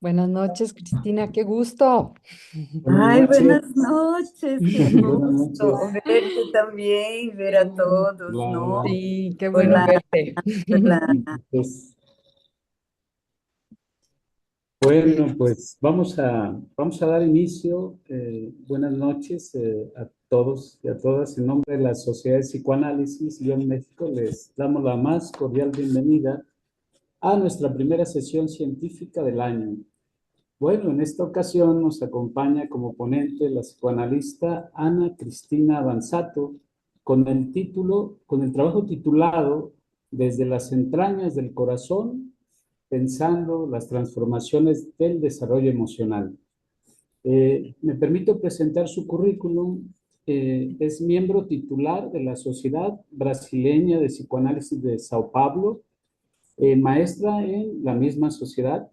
Buenas noches, Cristina, qué gusto. Buenas Ay, noches. buenas noches, qué Buenas gusto noches. verte también, ver a todos, Hola, ¿no? hola. Sí, qué bueno Hola, verte. hola. Pues, bueno, pues vamos a dar inicio. Buenas noches a todos y a todas. En nombre de la Sociedad de Psicoanálisis León México, les damos la más cordial bienvenida a nuestra primera sesión científica del año. Bueno, en esta ocasión nos acompaña como ponente la psicoanalista Ana Cristina Banzato con el trabajo titulado Desde las entrañas del corazón, pensando las transformaciones del desarrollo emocional. Me permito presentar su currículum. Es miembro titular de la Sociedad Brasileña de Psicoanálisis de Sao Paulo, maestra en la misma sociedad,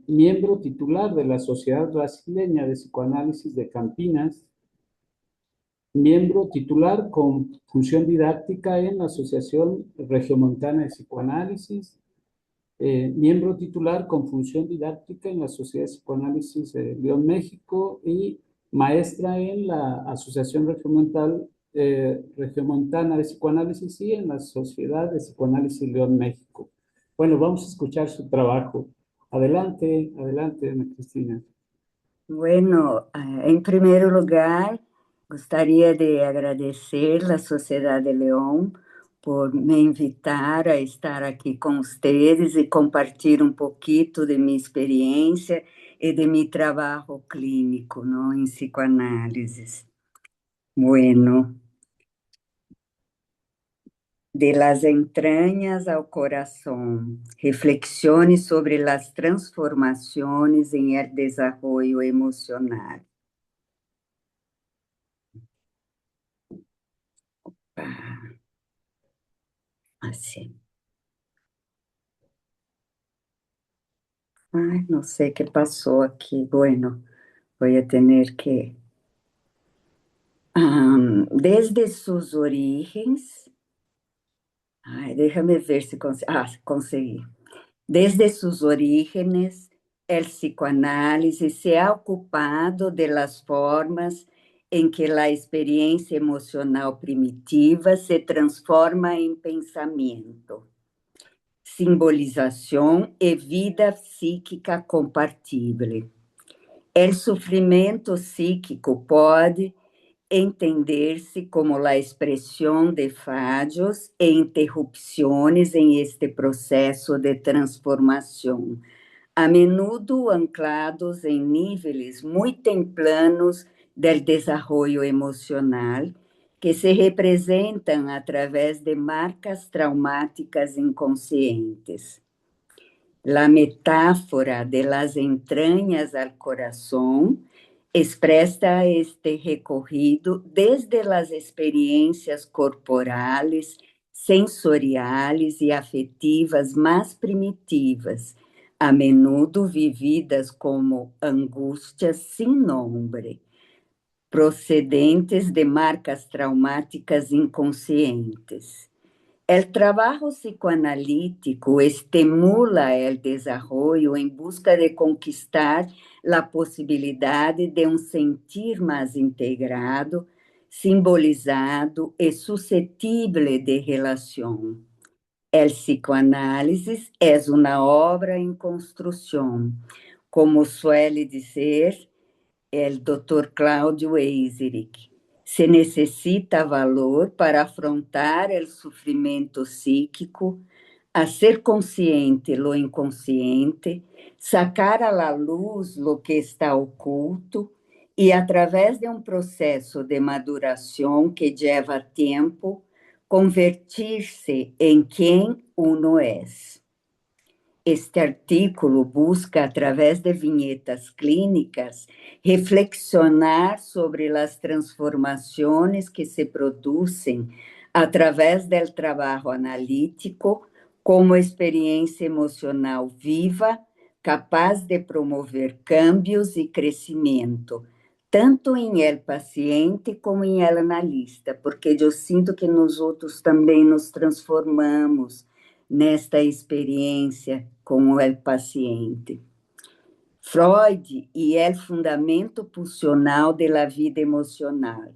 miembro titular de la Sociedad Brasileña de Psicoanálisis de Campinas, miembro titular con función didáctica en la Asociación Regiomontana de Psicoanálisis, miembro titular con función didáctica en la Sociedad de Psicoanálisis de León, México, y maestra en la Asociación Regiomontana de Psicoanálisis y en la Sociedad de Psicoanálisis León, México. Bueno, vamos a escuchar su trabajo. Adelante, adelante, Ana Cristina. Bueno, en primer lugar, gostaria de agradecer a Sociedade de León por me invitar a estar aqui com vocês e compartilhar um pouquinho de minha experiência e de meu trabalho clínico, não, em psicoanálise. Bueno. De las entrañas al corazón, reflexiones sobre las transformaciones en el desarrollo emocional. Ah, así. Ay, no sé qué pasó aquí. Bueno, voy a tener que... desde sus orígenes... Ay, déjame ver si conseguí. Desde sus orígenes, el psicoanálisis se ha ocupado de las formas en que la experiencia emocional primitiva se transforma en pensamiento, simbolización y vida psíquica compartible. El sufrimiento psíquico pode entender-se como a expressão de falhos e interrupções em este processo de transformação, a menudo anclados em níveis muito templanos del desenvolvimento emocional, que se representam através de marcas traumáticas inconscientes. La metáfora de las entrañas al corazón expresa este recorrido desde las experiencias corporales, sensoriales y afetivas más primitivas, a menudo vividas como angústias sin nombre, procedentes de marcas traumáticas inconscientes. El trabajo psicoanalítico estimula el desarrollo en busca de conquistar la posibilidad de un sentir más integrado, simbolizado y susceptible de relación. El psicoanálisis es una obra en construcción, como suele decir el Dr. Cláudio Eiserick. Se necessita valor para afrontar o sofrimento psíquico, a ser consciente lo inconsciente, sacar a la luz lo que está oculto e, através de um processo de maduração que leva tempo, convertir-se em quem uno é. Este artículo busca, através de vinhetas clínicas, reflexionar sobre as transformações que se produzem através do trabalho analítico, como experiência emocional viva, capaz de promover cambios e crescimento, tanto em el paciente como em el analista, porque eu sinto que nós outros também nos transformamos nesta experiência com o paciente. Freud e el fundamento pulsional de la vida emocional.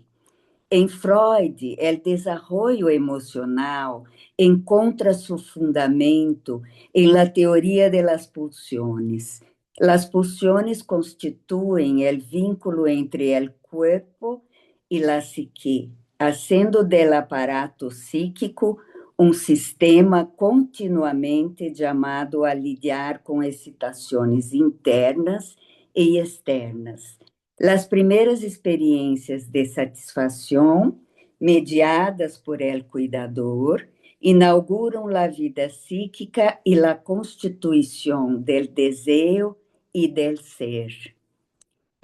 Em Freud, o desarrollo emocional encontra seu fundamento em la teoria de las pulsiones. Las pulsiones constituem el vínculo entre el cuerpo y la psique, haciendo del aparato psíquico um sistema continuamente chamado a lidiar com excitações internas e externas. As primeiras experiências de satisfação, mediadas por el cuidador, inauguram a vida psíquica e a constituição del desejo e del ser.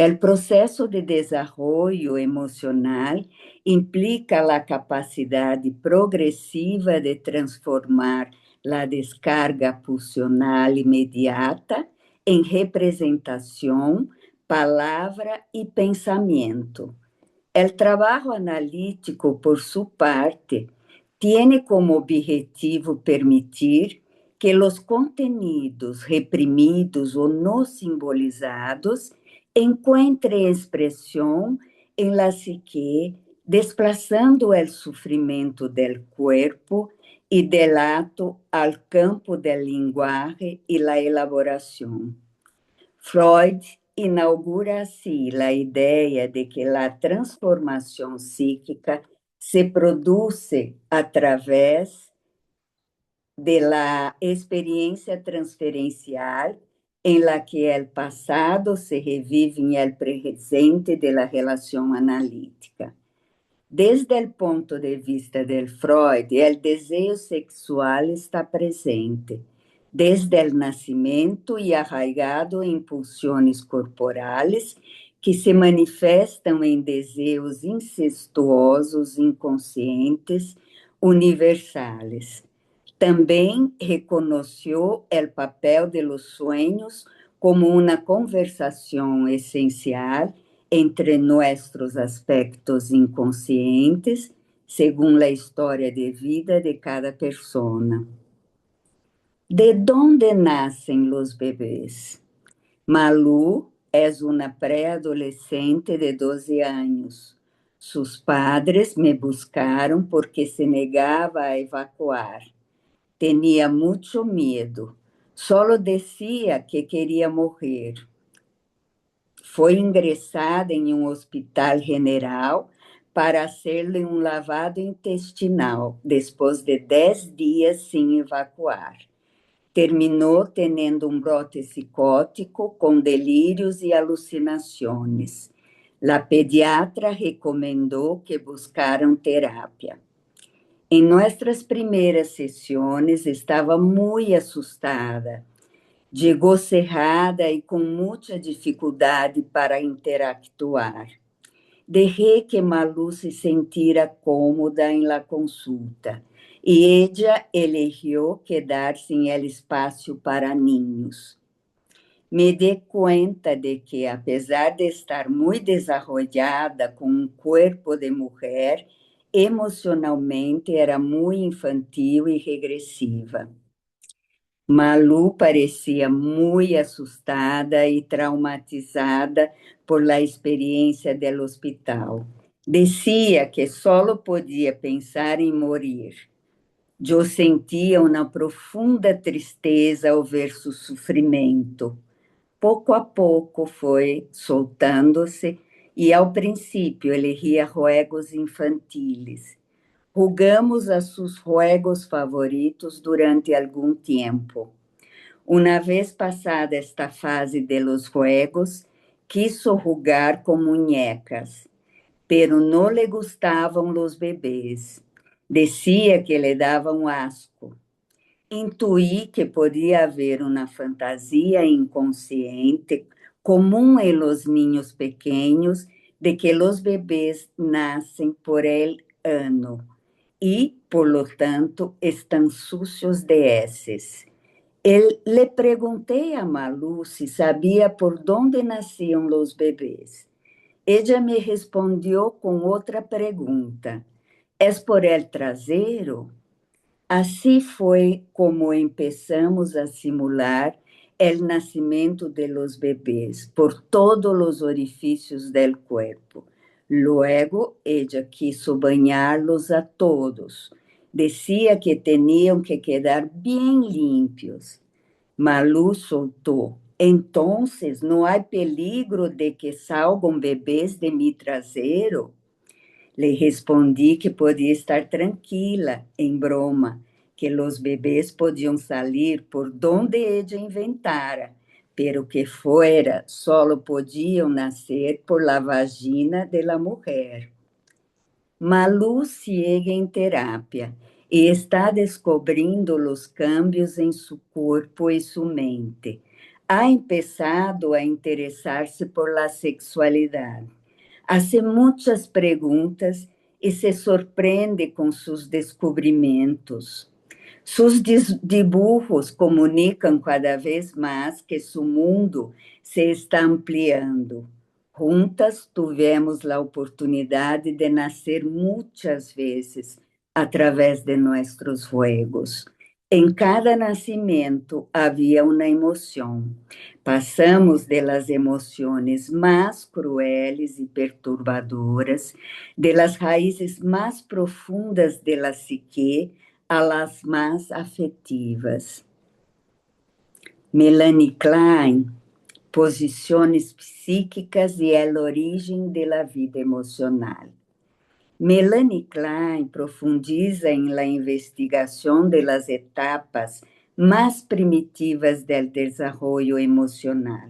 O processo de desenvolvimento emocional implica a capacidade progressiva de transformar a descarga pulsional imediata em representação, palavra e pensamento. O trabalho analítico, por sua parte, tem como objetivo permitir que os contenidos reprimidos ou não simbolizados encontrem expressão em la psique, desplazando o sofrimento del corpo e del ato ao campo del linguagem e la elaboração. Freud inaugura assim a ideia de que a transformação psíquica se produz através de la experiência transferencial em la que el passado se revive em el presente de la relação analítica. Desde o ponto de vista de Freud, o desejo sexual está presente, desde o nascimento e arraigado em pulsões corporais que se manifestam em desejos incestuosos inconscientes universais. Também reconheceu o papel de los sueños como uma conversação essencial entre nossos aspectos inconscientes, segundo a história de vida de cada pessoa. ¿De dónde nacen los bebés? Malu es una preadolescente de 12 años. Sus padres me buscaron porque se negaba a evacuar. Tenía mucho miedo. Solo decía que quería morrer. Foi ingressada em um hospital general para hacerle um lavado intestinal, depois de 10 dias sem evacuar. Terminou tendo um brote psicótico com delírios e alucinações. A pediatra recomendou que buscaram terapia. Em nossas primeiras sessões, estava muito assustada. Chegou cerrada e com muita dificuldade para interactuar. Deixei que Malu se sentira cômoda em la consulta e ella eligió quedar-se em el espaço para niños. Me dei conta de que, apesar de estar muito desarrollada com um corpo de mulher, emocionalmente era muito infantil e regressiva. Malu parecia muito assustada e traumatizada por la experiência do hospital. Dizia que só podia pensar em morrer. Eu sentia uma profunda tristeza ao ver seu sofrimento. Pouco a pouco foi soltando-se e, ao princípio, elegia juegos infantiles. Jugamos a seus juegos favoritos durante algum tempo. Uma vez passada esta fase de los juegos, quiso jugar com muñecas, pero não lhe gustavam los bebês. Decía que lhe davam asco. Intuí que podia haver uma fantasia inconsciente comum em los niños pequeños de que los bebês nascem por el ano e, por lo tanto, estão sucios de heces. Le perguntei a Malu se sabia por onde nasciam os bebês. Ella me respondeu com outra pergunta. ¿Es por el trasero? Así fue como empezamos a simular el nacimiento de los bebés por todos los orificios del cuerpo. Luego ella quiso bañarlos a todos. Decía que tenían que quedar bien limpios. Malu soltó. Entonces, ¿no hay peligro de que salgan bebés de mi trasero? Le respondí que podia estar tranquila, em broma, que os bebês podiam sair por donde ella inventara, pero que fuera solo podiam nascer por la vagina de la mujer. Malu sigue em terapia e está descobrindo os cambios em seu corpo e sua mente. Ha empezado a interessar-se por la sexualidade. Hace muitas perguntas e se surpreende com seus descobrimentos. Seus dibujos comunicam cada vez mais que seu mundo se está ampliando. Juntas tivemos a oportunidade de nascer muitas vezes através de nossos juegos. Em cada nascimento havia uma emoção. Passamos das emoções mais crueles e perturbadoras, das raízes mais profundas da psique, a las mais afetivas. Melanie Klein, Posições Psíquicas e a Origem da Vida Emocional. Melanie Klein profundiza em la investigação de las etapas mais primitivas del desarrollo emocional,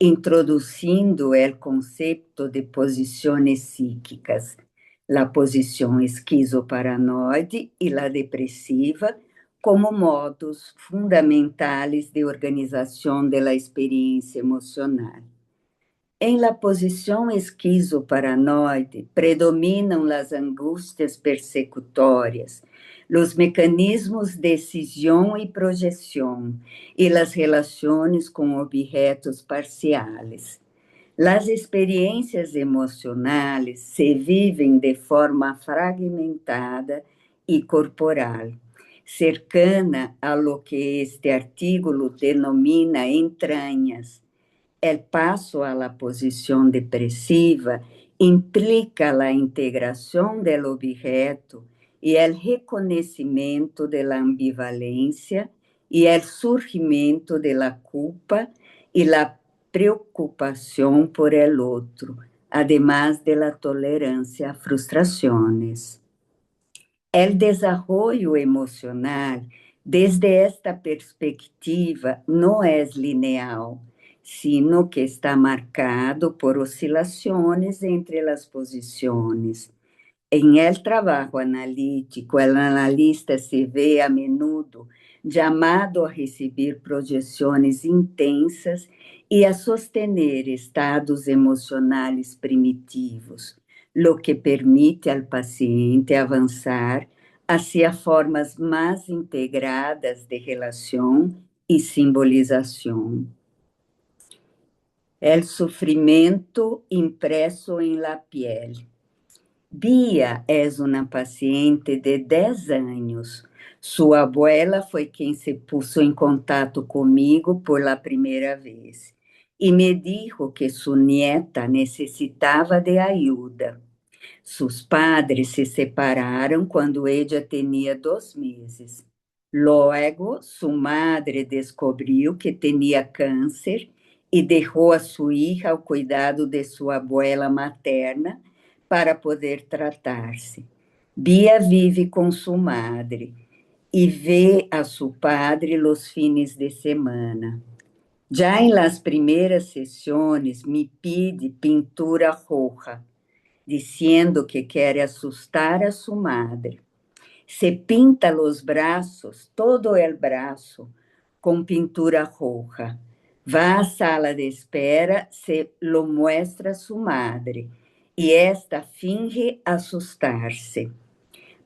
introduzindo o conceito de posições psíquicas, la posição esquizoparanoide e la depressiva, como modos fundamentais de organização da experiência emocional. Em la posição esquizoparanoide, predominam as angústias persecutórias, os mecanismos de decisão e projeção, e as relações com objetos parciais. As experiências emocionais se vivem de forma fragmentada e corporal, cercana a lo que este artículo denomina entranhas. O passo à posição depressiva implica a integração do objeto e o reconhecimento da ambivalência e o surgimento da culpa e a preocupação por el outro, además de la tolerancia a frustrações. O desenvolvimento emocional, desde esta perspectiva, não é lineal, sino que está marcado por oscilações entre as posições. Em el trabalho analítico, o analista se vê a menudo chamado a receber projeções intensas e a sostener estados emocionais primitivos, lo que permite ao paciente avançar hacia formas mais integradas de relação e simbolização. El sufrimiento impreso en la piel. Bia es una paciente de 10 años. Su abuela foi quem se puso em contato comigo por la primeira vez e me dijo que su nieta necessitava de ajuda. Sus padres se separaram quando ella tinha 2 meses. Logo, su madre descobriu que tinha câncer e deixou a sua hija ao cuidado de sua abuela materna para poder tratar-se. Bia vive com sua madre e vê a seu padre los fines de semana. Já em las primeiras sessões, me pede pintura roja, dizendo que quer assustar a sua madre. Se pinta os braços, todo o braço, com pintura roja. Vá à sala de espera, se lo muestra a sua madre, e esta finge assustar-se.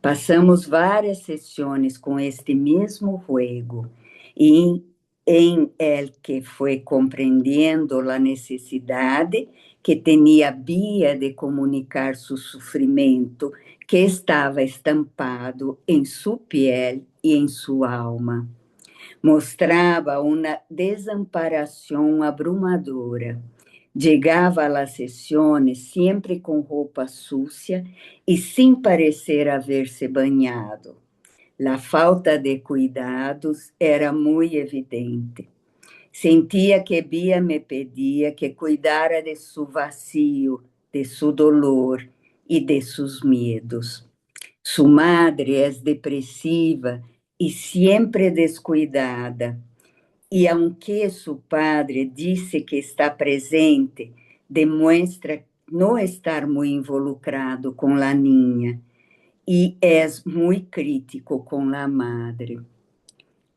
Passamos várias sessões com este mesmo juego, e em el que foi compreendendo a necessidade que tinha Bia de comunicar seu sofrimento, que estava estampado em sua piel e em sua alma. Mostrava uma desamparação abrumadora. Chegava às sessões sempre com roupa sucia e sem parecer haver-se banhado. A falta de cuidados era muito evidente. Sentia que Bia me pedia que cuidara de seu vazio, de seu dolor e de seus medos. Sua madre é depressiva e sempre descuidada. E aunque seu padre disse que está presente, demonstra não estar muito involucrado com a niña e é muito crítico com a madre.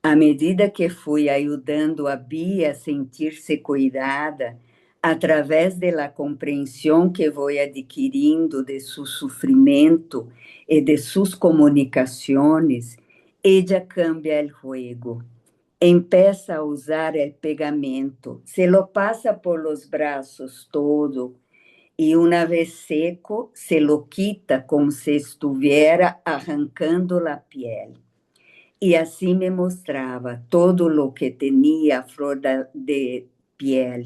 À medida que fui ajudando a Bia a sentir-se cuidada, através da compreensão que vou adquirindo de seu sofrimento e de suas comunicações, ela cambia o jogo. Empieza a usar o pegamento, se lo passa por los braços todo e, uma vez seco, se lo quita como se estivesse arrancando a piel. E assim me mostrava todo o que tinha a flor de piel,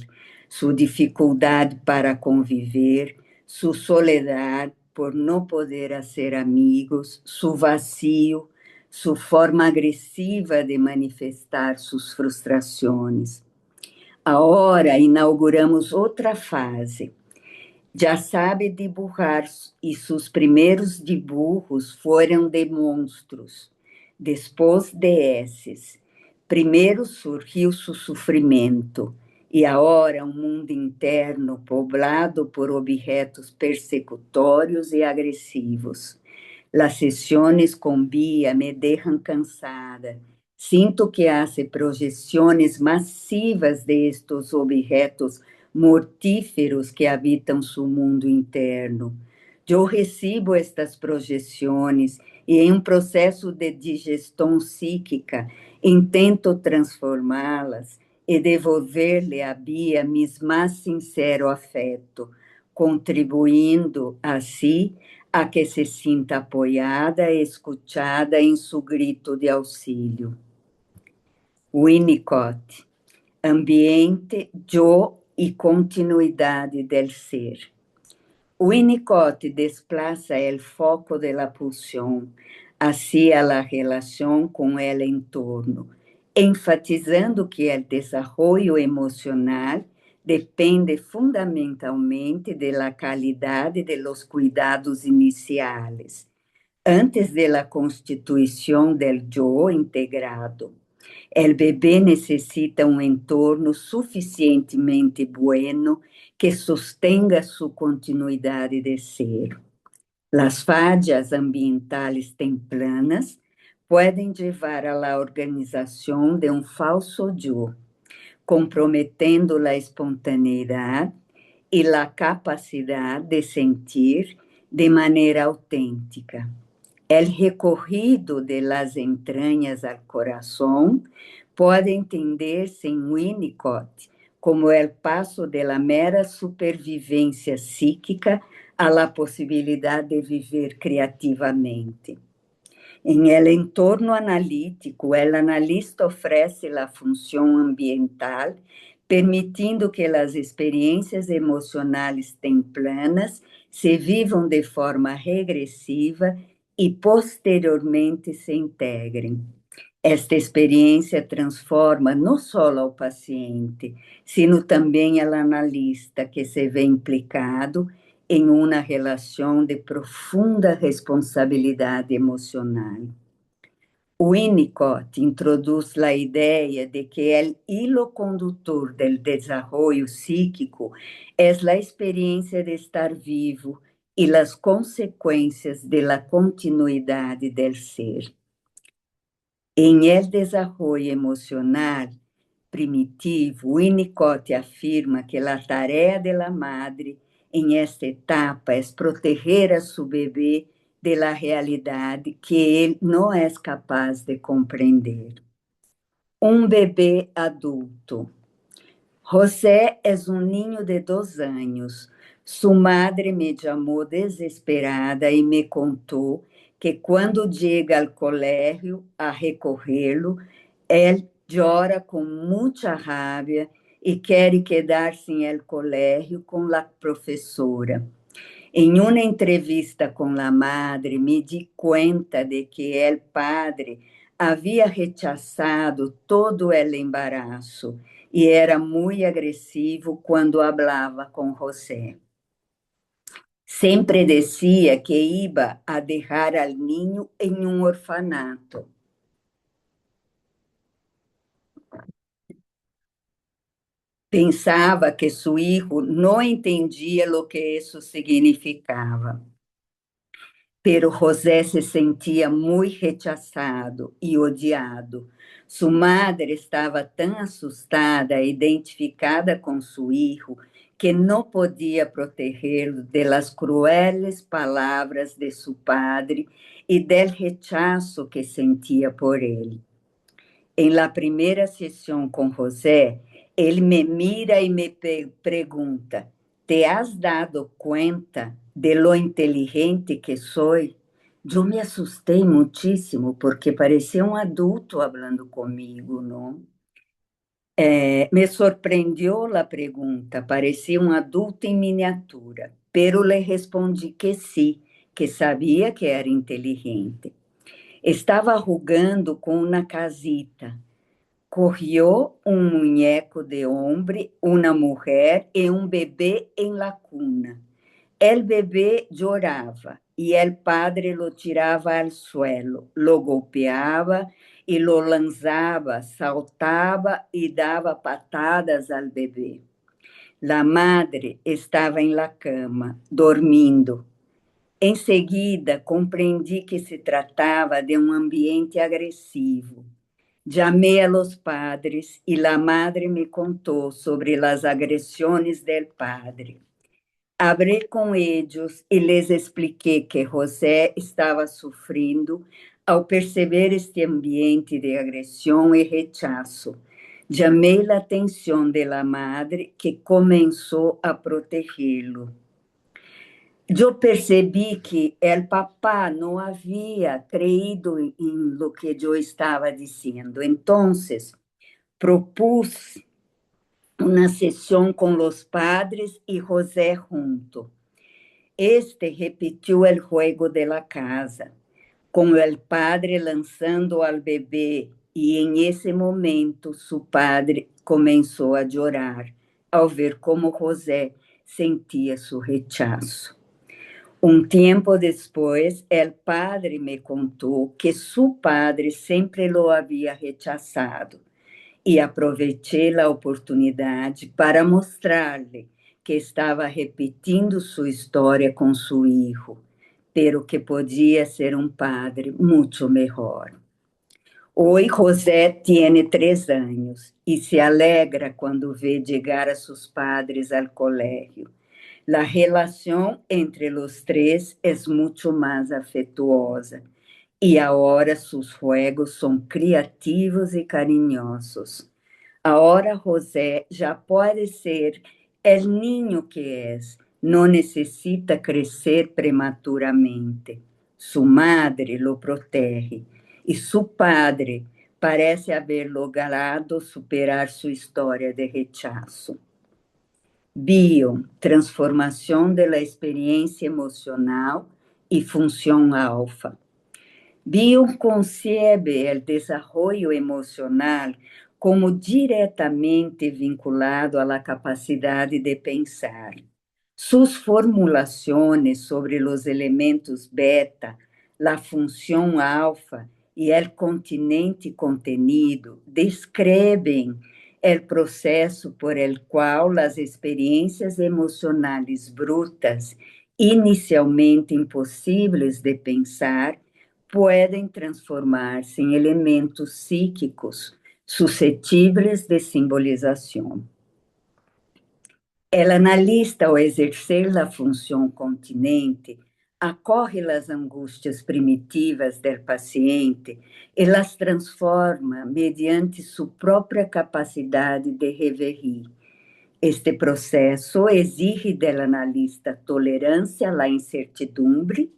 sua dificuldade para conviver, sua soledade por não poder ser amigos, seu vazio, sua forma agressiva de manifestar suas frustrações. Agora inauguramos outra fase. Já sabe dibujar e seus primeiros dibujos foram de monstros, depois de esses. Primeiro surgiu seu sofrimento e agora um mundo interno poblado por objetos persecutórios e agressivos. As sessões com Bia me deixam cansada. Sinto que hace projeções massivas de estes objetos mortíferos que habitam seu mundo interno. Eu recebo estas projeções e, em um processo de digestão psíquica, intento transformá-las e devolver-lhe a Bia meu mais sincero afeto, contribuindo, assim, a que se sinta apoiada e escutada em seu grito de auxílio. Winnicott, ambiente, eu e continuidade del ser. Winnicott desplaça o foco da pulsão hacia a relação com o entorno, enfatizando que o desenvolvimento emocional depende fundamentalmente da qualidade de los cuidados iniciais, antes da constituição del yo integrado. O bebê necessita um entorno suficientemente bueno que sostenga sua continuidade de ser. As falhas ambientales tempranas podem levar à organização de um falso eu, comprometendo a espontaneidade e a capacidade de sentir de maneira autêntica. El recorrido de las entranhas al corazón pode entender-se em Winnicott como o passo de la mera supervivência psíquica a la possibilidade de viver criativamente. Em el entorno analítico, o analista oferece a função ambiental, permitindo que as experiências emocionais tempranas se vivam de forma regressiva e posteriormente se integrem. Esta experiência transforma não só ao paciente, sino também ao analista, que se vê implicado em uma relação de profunda responsabilidade emocional. Winnicott introduz a ideia de que o hilo condutor do desenvolvimento psíquico é a experiência de estar vivo e as consequências da continuidade do ser. Em el desenvolvimento emocional primitivo, Winnicott afirma que a tarefa da madre em esta etapa é proteger a seu bebê da realidade que ele não é capaz de compreender. Um bebê adulto. José es un niño de 2 años. Su madre me llamó desesperada y me contó que cuando llega al colegio a recogerlo, él llora con mucha rabia y quiere quedarse en el colegio con la profesora. En una entrevista con la madre, me di cuenta de que el padre había rechazado todo el embarazo y era muy agresivo cuando hablaba con José. Siempre decía que iba a dejar al niño en un orfanato. Pensava que su hijo no entendía lo que eso significaba. Pero José se sentia muito rechazado e odiado. Sua madre estava tão assustada e identificada com seu filho que não podia protegê-lo das crueles palavras de seu padre e do rechazo que sentia por ele. Em la primeira sessão com José, ele me mira e me pergunta: ¿te has dado cuenta de lo inteligente que soy? Eu me assustei muitíssimo porque parecia um adulto falando comigo, não? Me surpreendeu a pergunta, parecia um adulto em miniatura, pero le respondi que sim, que sabia que era inteligente. Estava jugando com uma casita. Corrió un muñeco de hombre, una mujer y un bebé en la cuna. El bebé lloraba y el padre lo tiraba al suelo, lo golpeaba y lo lanzaba, saltaba y daba patadas al bebé. La madre estaba en la cama, dormindo. Em seguida, compreendi que se tratava de um ambiente agressivo. Llamé a los padres y la madre me contó sobre las agresiones del padre. Hablé con ellos y les expliqué que José estaba sufriendo ao perceber este ambiente de agresión y rechazo. Llamé la atención de la madre que comenzó a protegerlo. Eu percebi que o papá não havia creído em lo que eu estava dizendo. Então, propus uma sessão com os padres e José junto. Este repetiu o jogo de la casa, com o padre lançando ao bebê, e em esse momento seu padre começou a chorar ao ver como José sentia seu rechazo. Um tempo depois, o padre me contou que seu padre sempre lo havia rechazado e aproveitei a oportunidade para mostrar-lhe que estava repetindo sua história com seu filho, pero que podia ser um padre muito melhor. Hoje, José tem 3 anos e se alegra quando vê chegar a seus padres ao colégio. La relación entre los tres es mucho más afectuosa y ahora sus juegos son creativos y cariñosos. Ahora José ya puede ser el niño que es, no necesita crecer prematuramente. Su madre lo protege y su padre parece haber logrado superar su historia de rechazo. Bio, transformação da experiência emocional e função alfa. Bio concebe o desenvolvimento emocional como diretamente vinculado à capacidade de pensar. Suas formulações sobre os elementos beta, a função alfa e o continente contenido descrevem o processo por el qual as experiências emocionais brutas, inicialmente impossíveis de pensar, podem transformar-se em elementos psíquicos suscetíveis de simbolização. El analista, ao exercer a função continente, acorre as angústias primitivas do paciente e las transforma mediante sua própria capacidade de reverir. Este processo exige do analista tolerância à incertidumbre,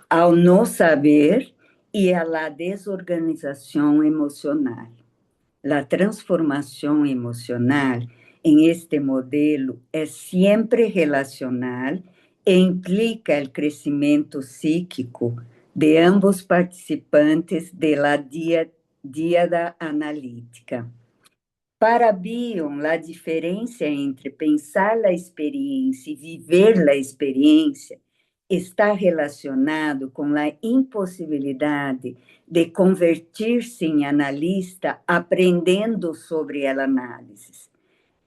ao não saber e à desorganização emocional. A transformação emocional em este modelo é sempre relacional e implica o crescimento psíquico de ambos participantes da díada analítica. Para Bion, a diferença entre pensar a experiência e viver a experiência está relacionado com a impossibilidade de convertir-se em analista aprendendo sobre a análise.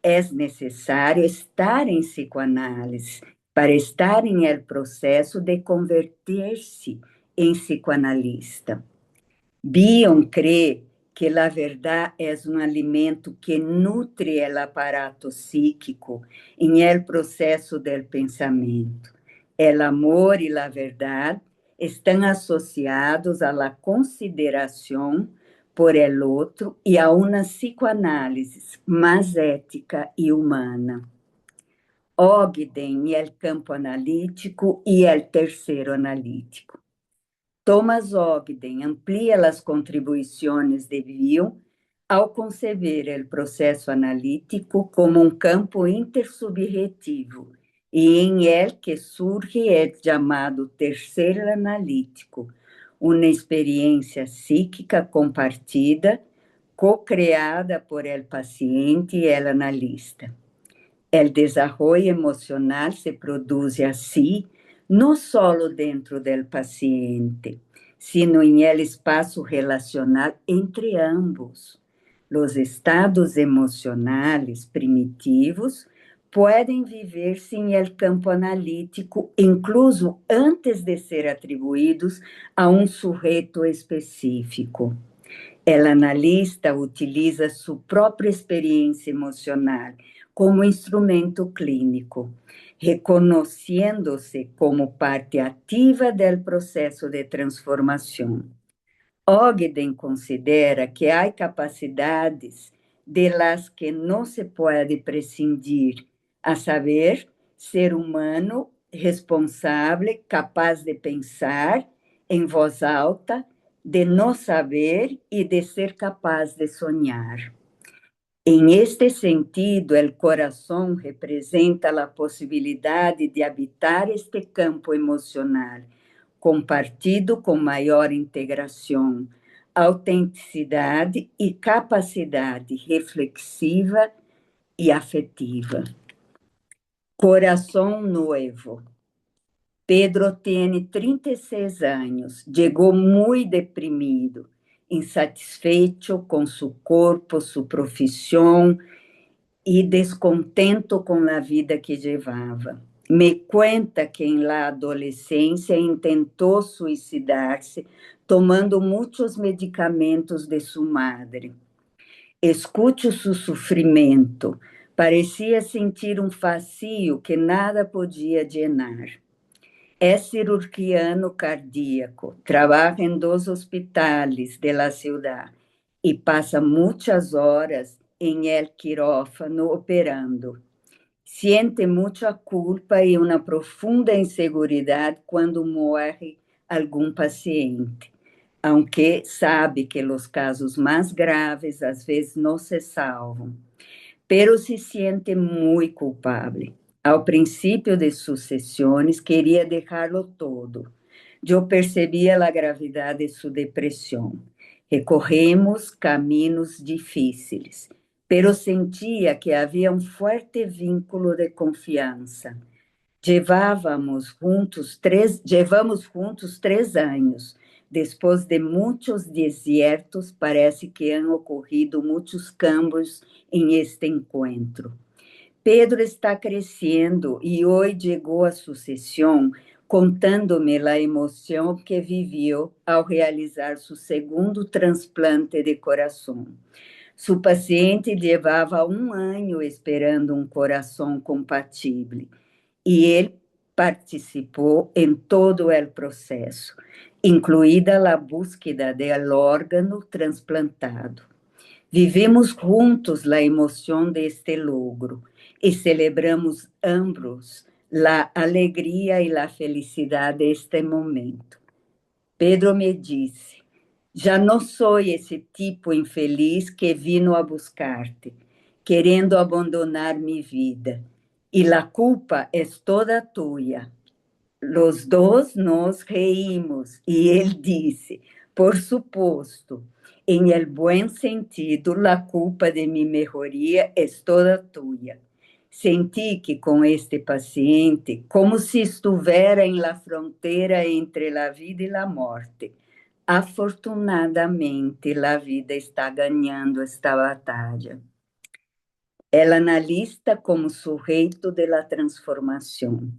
É necessário estar em psicoanálise para estar em el processo de converter-se em psicoanalista. Bion crê que a verdade é um alimento que nutre o aparato psíquico em el processo del pensamento. O amor e a verdade estão associados à la consideração por el outro e a uma psicoanálise mais ética e humana. Ogden e el campo analítico e el terceiro analítico. Thomas Ogden amplia as contribuições de Bion ao conceber o processo analítico como um campo intersubjetivo e em ele que surge o chamado terceiro analítico, uma experiência psíquica compartida, co-creada por el paciente e el analista. O desenvolvimento emocional se produz assim, não só dentro do paciente, sino em el espaço relacional entre ambos. Os estados emocionais primitivos podem viver-se em el campo analítico, incluso antes de ser atribuídos a um sujeito específico. O analista utiliza sua própria experiência emocional como instrumento clínico, reconhecendo-se como parte ativa do processo de transformação. Ogden considera que há capacidades de las que não se pode prescindir, a saber, ser humano, responsável, capaz de pensar em voz alta, de não saber e de ser capaz de sonhar. Em este sentido, o coração representa a possibilidade de habitar este campo emocional, compartido com maior integração, autenticidade e capacidade reflexiva e afetiva. Coração novo. Pedro tem 36 anos, chegou muito deprimido, insatisfeito com seu corpo, sua profissão e descontento com a vida que levava. Me conta que em la adolescência intentou suicidar-se tomando muitos medicamentos de sua madre. Escute o seu sofrimento. Parecia sentir um vazio que nada podia llenar. É cirurgiano cardíaco, trabalha em 2 hospitais de la ciudad e passa muitas horas em el quirófano operando. Siente muita culpa e uma profunda inseguridade quando morre algum paciente, aunque sabe que os casos mais graves às vezes não se salvam, pero se siente muito culpável. Ao princípio de suas sessões, queria deixá-lo todo. Eu percebia a gravidade de sua depressão. Recorremos caminhos difíceis, pero sentia que havia um forte vínculo de confiança. Levamos juntos 3 anos. Depois de muitos desertos, parece que han ocorrido muitos cambios em este encontro. Pedro está crescendo e hoje chegou à sua sessão contando-me a emoção que viveu ao realizar seu segundo transplante de coração. Seu paciente levava 1 ano esperando um coração compatível e ele participó en todo el proceso, incluida la búsqueda del órgano trasplantado. Vivimos juntos la emoción de este logro y celebramos ambos la alegría y la felicidad de este momento. Pedro me disse: já não sou esse tipo infeliz que vino a buscar-te, querendo abandonar minha vida, e a culpa é toda tua. Los dois nos reímos e ele disse: por suposto, em el buen sentido, a culpa de minha melhoria é toda tua. Senti que com este paciente, como se estivera em la fronteira entre a vida e a morte. Afortunadamente, a vida está ganhando esta batalha. Ela analista como sujeito de la transformação.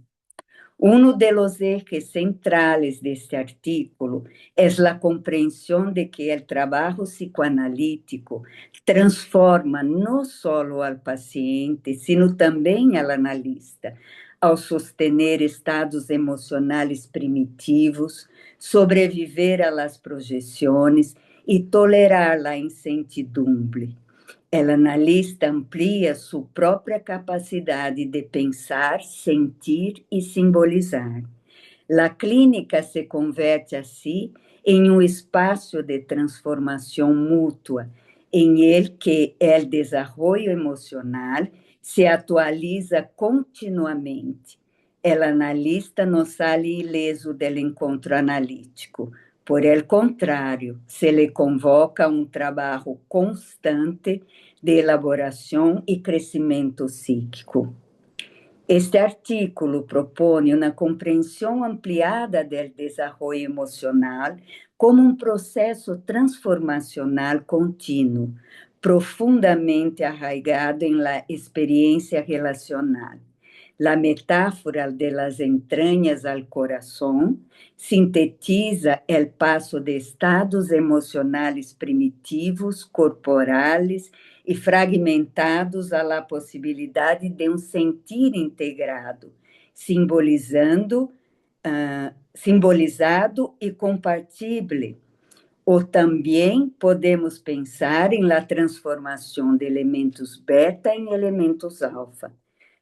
Uno de los ejes centrales de este artículo es la comprensión de que el trabajo psicoanalítico transforma no solo al paciente, sino también al analista, ao sostener estados emocionales primitivos, sobreviver a las projeciones y tolerar la incertidumbre. El analista amplia sua própria capacidade de pensar, sentir e simbolizar. A clínica se converte assim em um espaço de transformação mútua, em el que o desenvolvimento emocional se atualiza continuamente. O analista não sai ileso do encontro analítico. Por el contrário, se lhe convoca um trabalho constante de elaboração e crescimento psíquico. Este artículo propõe uma compreensão ampliada do desenvolvimento emocional como um processo transformacional contínuo, profundamente arraigado em la experiência relacional. La metáfora de las entrañas al corazón sintetiza el paso de estados emocionales primitivos, corporales e fragmentados a la possibilidade de um sentir integrado, simbolizado e compatível. Ou também podemos pensar em la transformação de elementos beta em elementos alfa.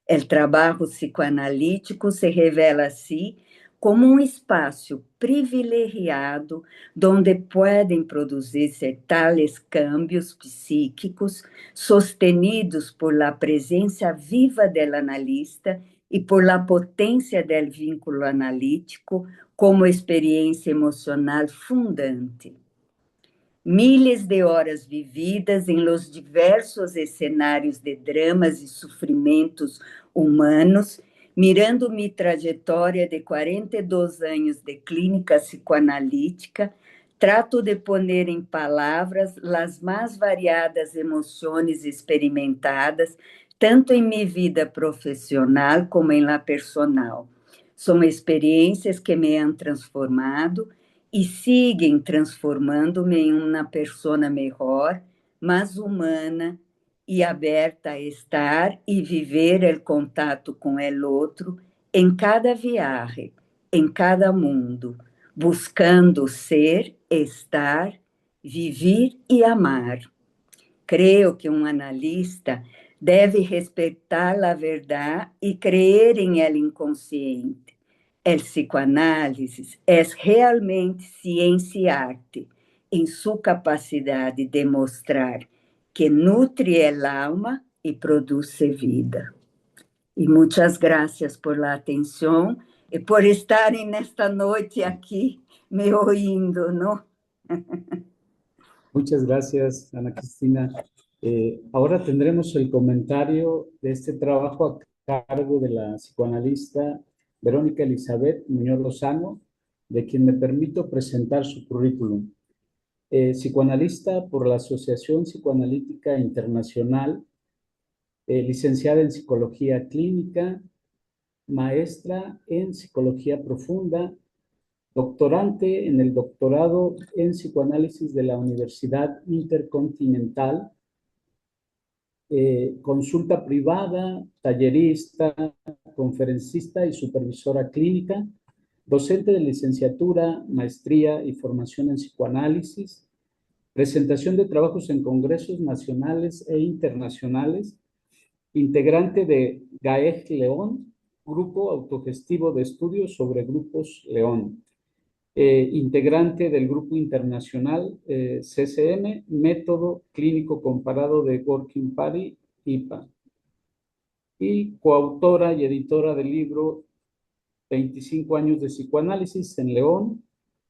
O trabalho psicoanalítico se revela assim como um espaço privilegiado onde podem produzir-se tales cambios psíquicos sostenidos por la presença viva do analista e por la potência do vínculo analítico como experiência emocional fundante. Miles de horas vividas em los diversos cenários de dramas e sofrimentos humanos, mirando minha trajetória de 42 anos de clínica psicoanalítica, trato de poner em palavras as mais variadas emoções experimentadas, tanto em minha vida profissional como em la personal. São experiências que me han transformado e seguem transformando-me em uma pessoa melhor, mais humana e aberta a estar e viver o contato com o outro em cada viagem, em cada mundo, buscando ser, estar, viver e amar. Creio que um analista deve respeitar a verdade e crer em el inconsciente. El psicoanálisis é realmente ciência e arte, em sua capacidade de mostrar que nutre el alma e produz vida. E muitas graças por la atenção e por estarem nesta noite aqui me ouvindo, não? Muchas gracias, Ana Cristina. Ahora tendremos el comentario de este trabajo a cargo de la psicoanalista Verónica Elizabeth Muñoz Lozano, de quien me permito presentar su currículum. Psicoanalista por la Asociación Psicoanalítica Internacional, licenciada en Psicología Clínica, maestra en Psicología Profunda, doctorante en el doctorado en Psicoanálisis de la Universidad Intercontinental, consulta privada, tallerista, conferencista y supervisora clínica, docente de licenciatura, maestría y formación en psicoanálisis, presentación de trabajos en congresos nacionales e internacionales, integrante de GAEG León, Grupo Autogestivo de Estudios sobre Grupos León, integrante del Grupo Internacional CCM, Método Clínico Comparado de Working Party, IPA, y coautora y editora del libro 25 años de psicoanálisis en León,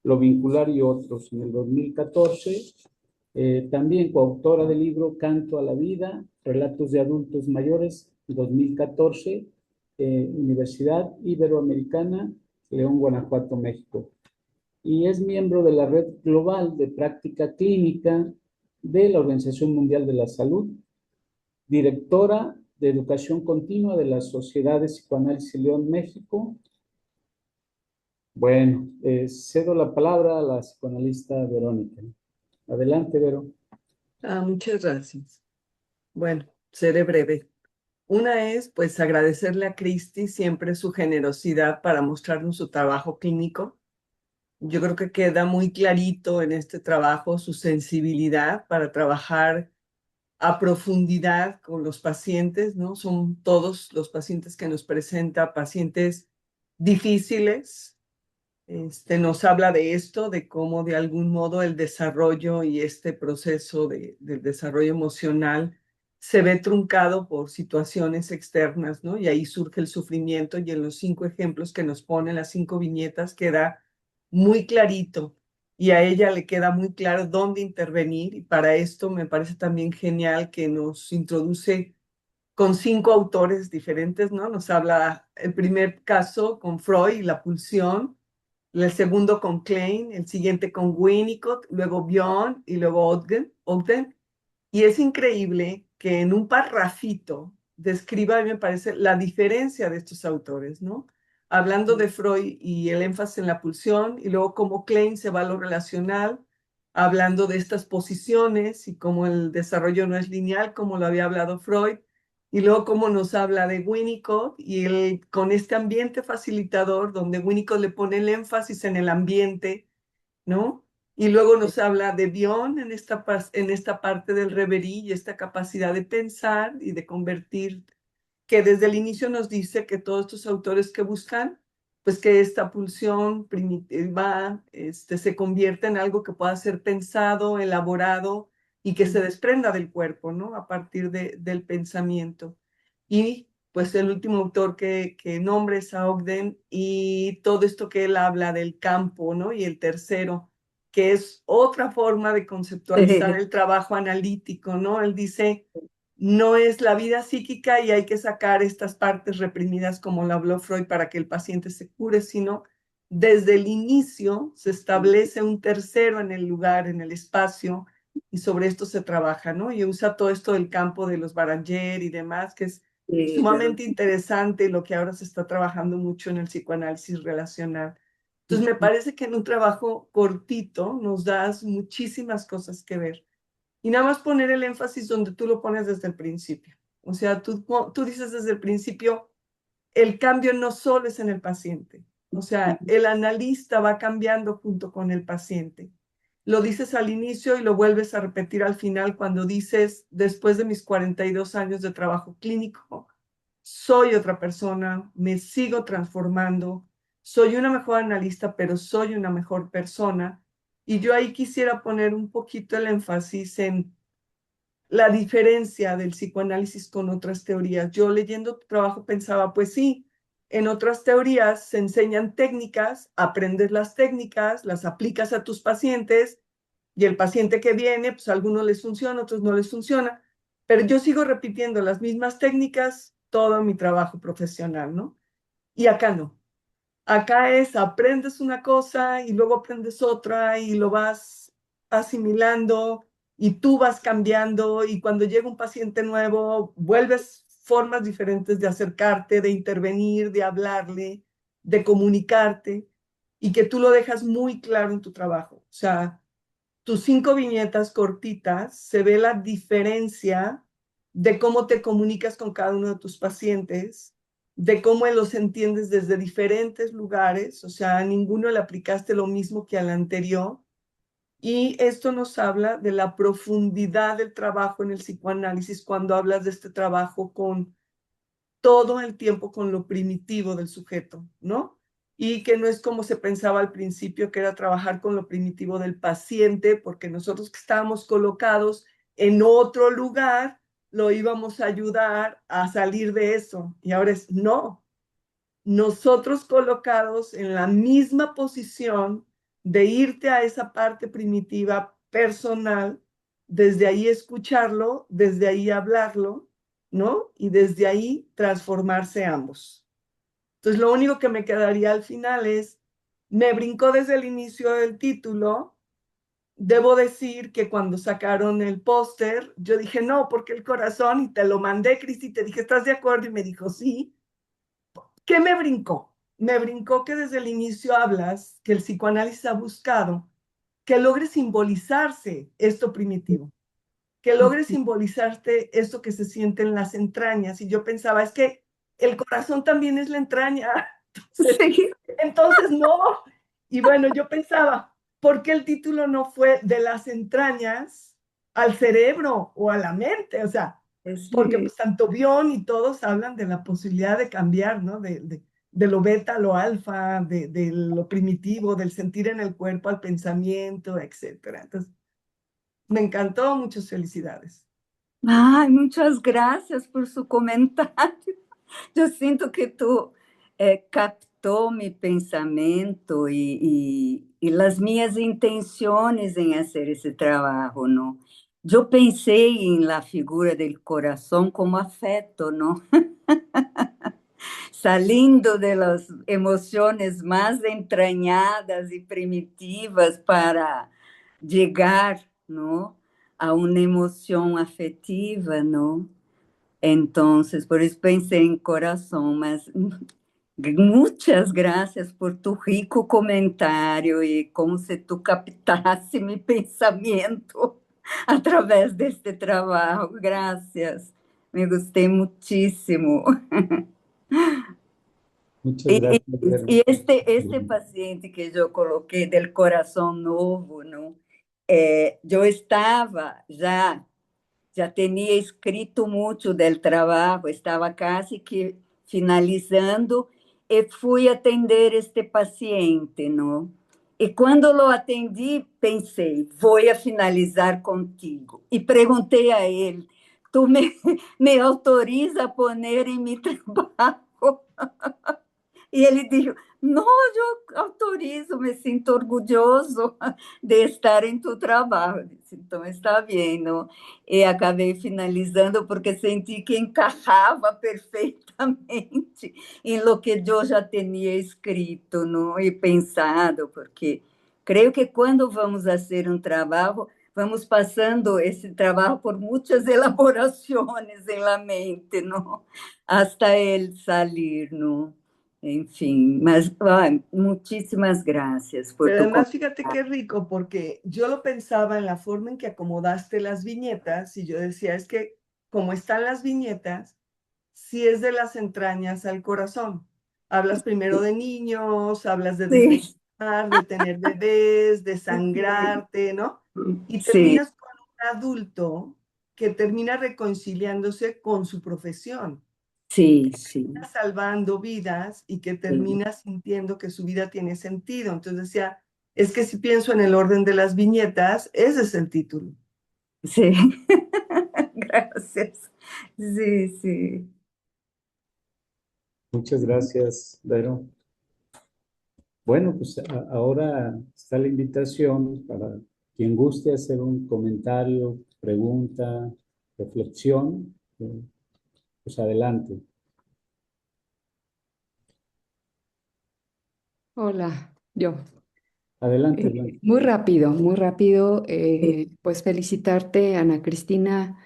Lo Vincular y otros, en el 2014. También coautora del libro Canto a la Vida, Relatos de Adultos Mayores, 2014, Universidad Iberoamericana, León, Guanajuato, México. Y es miembro de la Red Global de Práctica Clínica de la Organización Mundial de la Salud, directora de Educación Continua de la Sociedad de Psicoanálisis León, México. Bueno, cedo la palabra a la psicoanalista Verónica. Adelante, Vero. Muchas gracias. Bueno, seré breve. Una es, pues, agradecerle a Cristi siempre su generosidad para mostrarnos su trabajo clínico. Yo creo que queda muy clarito en este trabajo su sensibilidad para trabajar a profundidad con los pacientes, ¿no? Son todos los pacientes que nos presenta, pacientes difíciles. Nos habla de esto, de cómo de algún modo el desarrollo y este proceso del desarrollo emocional se ve truncado por situaciones externas, ¿no? Y ahí surge el sufrimiento, y en los 5 ejemplos que nos ponen, las 5 viñetas, queda muy clarito, y a ella le queda muy claro dónde intervenir, y para esto me parece también genial que nos introduce con 5 autores diferentes, ¿no? Nos habla el primer caso con Freud y la pulsión, el segundo con Klein, el siguiente con Winnicott, luego Bion y luego Ogden. Y es increíble que en un parrafito describa, a mí me parece, la diferencia de estos autores, ¿no? Hablando de Freud y el énfasis en la pulsión, y luego cómo Klein se va a lo relacional, hablando de estas posiciones y cómo el desarrollo no es lineal, como lo había hablado Freud, y luego cómo nos habla de Winnicott y con este ambiente facilitador, donde Winnicott le pone el énfasis en el ambiente, ¿no? Y luego nos habla de Bion en esta parte del reverie y esta capacidad de pensar y de convertir, que desde el inicio nos dice que todos estos autores que buscan, pues que esta pulsión primitiva se convierta en algo que pueda ser pensado, elaborado y que se desprenda del cuerpo, ¿no? A partir del pensamiento. Y pues el último autor que nombre es a Ogden, y todo esto que él habla del campo, ¿no? Y el tercero, que es otra forma de conceptualizar el trabajo analítico, ¿no? Él dice, no es la vida psíquica y hay que sacar estas partes reprimidas como lo habló Freud para que el paciente se cure, sino desde el inicio se establece un tercero en el lugar, en el espacio, y sobre esto se trabaja, ¿no? Y usa todo esto del campo de los Baranger y demás, que es sumamente interesante, lo que ahora se está trabajando mucho en el psicoanálisis relacional. Entonces me parece que en un trabajo cortito nos das muchísimas cosas que ver. Y nada más poner el énfasis donde tú lo pones desde el principio. O sea, tú dices desde el principio, el cambio no solo es en el paciente. O sea, el analista va cambiando junto con el paciente. Lo dices al inicio y lo vuelves a repetir al final cuando dices, después de mis 42 años de trabajo clínico, soy otra persona, me sigo transformando, soy una mejor analista, pero soy una mejor persona. Y yo ahí quisiera poner un poquito el énfasis en la diferencia del psicoanálisis con otras teorías. Yo leyendo tu trabajo pensaba, pues sí, en otras teorías se enseñan técnicas, aprendes las técnicas, las aplicas a tus pacientes, y el paciente que viene, pues a algunos les funciona, a otros no les funciona, pero yo sigo repitiendo las mismas técnicas todo mi trabajo profesional, ¿no? Y acá no. Acá es, aprendes una cosa y luego aprendes otra y lo vas asimilando y tú vas cambiando, y cuando llega un paciente nuevo, vuelves formas diferentes de acercarte, de intervenir, de hablarle, de comunicarte, y que tú lo dejas muy claro en tu trabajo. O sea, tus 5 viñetas cortitas, se ve la diferencia de cómo te comunicas con cada uno de tus pacientes, de cómo los entiendes desde diferentes lugares, o sea, a ninguno le aplicaste lo mismo que al anterior. Y esto nos habla de la profundidad del trabajo en el psicoanálisis cuando hablas de este trabajo con todo el tiempo con lo primitivo del sujeto, ¿no? Y que no es como se pensaba al principio, que era trabajar con lo primitivo del paciente, porque nosotros que estábamos colocados en otro lugar, lo íbamos a ayudar a salir de eso. Y ahora es, no, nosotros colocados en la misma posición de irte a esa parte primitiva personal, desde ahí escucharlo, desde ahí hablarlo, ¿no? Y desde ahí transformarse ambos. Entonces, lo único que me quedaría al final es, me brincó desde el inicio del título. Debo decir que cuando sacaron el póster, yo dije, no, porque el corazón, y te lo mandé, Cristi, te dije, ¿estás de acuerdo? Y me dijo, sí. ¿Qué me brincó? Me brincó que desde el inicio hablas que el psicoanálisis ha buscado que logre simbolizarse esto primitivo, que logre simbolizarte esto que se siente en las entrañas. Y yo pensaba, es que el corazón también es la entraña. Entonces, Sí. entonces no. Y bueno, yo pensaba, ¿por qué el título no fue de las entrañas al cerebro o a la mente? O sea, porque pues tanto Bion y todos hablan de la posibilidad de cambiar, ¿no? De lo beta a lo alfa, de lo primitivo, del sentir en el cuerpo al pensamiento, etcétera. Entonces, me encantó, muchas felicidades. Ay, muchas gracias por su comentario. Yo siento que tú captó mi pensamiento y las mías intenciones en hacer ese trabajo, ¿no? Yo pensé en la figura del corazón como afecto, ¿no? Saliendo de las emociones más entrañadas y primitivas para llegar, ¿no? A una emoción afectiva, ¿no? Entonces, por eso pensé en corazón, mas muchas gracias por tu rico comentario y como se tú captasse mi pensamiento a través de este trabajo. Gracias, me gustei muchísimo. Muchas gracias, Vero. Y este paciente que yo coloqué del corazón novo, ¿no? Yo estaba já tinha escrito muito do trabalho, estava quase que finalizando e fui atender este paciente, não? E quando lo atendi, pensei, vou a finalizar contigo. E perguntei a ele, tu me autoriza a poner em meu trabalho? E ele disse, não, eu autorizo, me sinto orgulhoso de estar em tu trabalho. Disse, então, está bem, não? E acabei finalizando porque senti que encaixava perfeitamente em lo que eu já tinha escrito, não? E pensado, porque creio que quando vamos fazer um trabalho, vamos passando esse trabalho por muitas elaborações em la mente, não? Hasta ele sair, não? En fin, más, ay, muchísimas gracias por Pero tu además, fíjate comentario. qué rico, porque yo lo pensaba en la forma en que acomodaste las viñetas y yo decía, es que como están las viñetas, si es de las entrañas al corazón. Hablas primero de niños, hablas de Sí, desayunar, de tener bebés, de sangrarte, ¿no? Y sí, terminas con un adulto que termina reconciliándose con su profesión, sí, sí, salvando vidas y que sí, termina sintiendo que su vida tiene sentido. Entonces decía, es que si pienso en el orden de las viñetas, ese es el título. sí. Gracias. Sí, sí. Muchas gracias, Vero. Bueno, pues ahora está la invitación para quien guste hacer un comentario, pregunta, reflexión, pues adelante. Hola, yo. Adelante, Blanca. Muy rápido, pues felicitarte, Ana Cristina.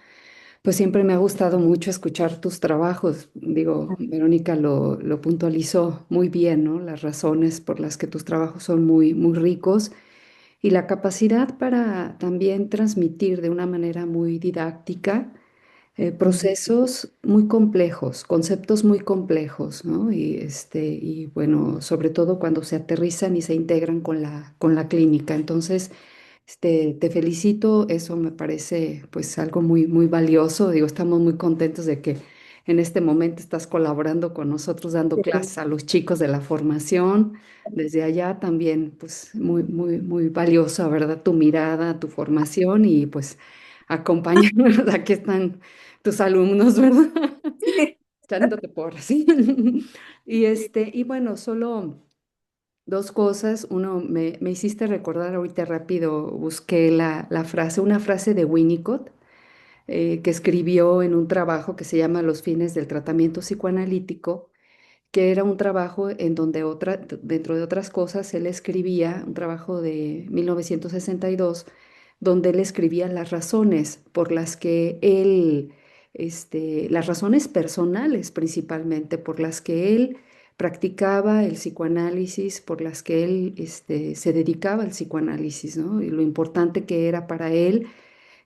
Pues siempre me ha gustado mucho escuchar tus trabajos. Digo, Verónica lo puntualizó muy bien, ¿no? Las razones por las que tus trabajos son muy, muy ricos y la capacidad para también transmitir de una manera muy didáctica procesos muy complejos, conceptos muy complejos, ¿no? Y bueno, sobre todo cuando se aterrizan y se integran con la clínica. Entonces, te felicito, eso me parece pues algo muy, muy valioso. Digo, estamos muy contentos de que en este momento estás colaborando con nosotros, dando clases a los chicos de la formación. Desde allá también, pues muy, muy, muy valiosa, ¿verdad? Tu mirada, tu formación y pues acompañarnos. Aquí están tus alumnos, ¿verdad? Echándote por así. Y bueno, solo dos cosas. Uno, me hiciste recordar ahorita rápido, busqué la frase, una frase de Winnicott, que escribió en un trabajo que se llama Los fines del tratamiento psicoanalítico, que era un trabajo en donde dentro de otras cosas, él escribía, un trabajo de 1962, donde él escribía las razones por las que él, las razones personales principalmente, por las que él practicaba el psicoanálisis, por las que él, se dedicaba al psicoanálisis, ¿no? Y lo importante que era para él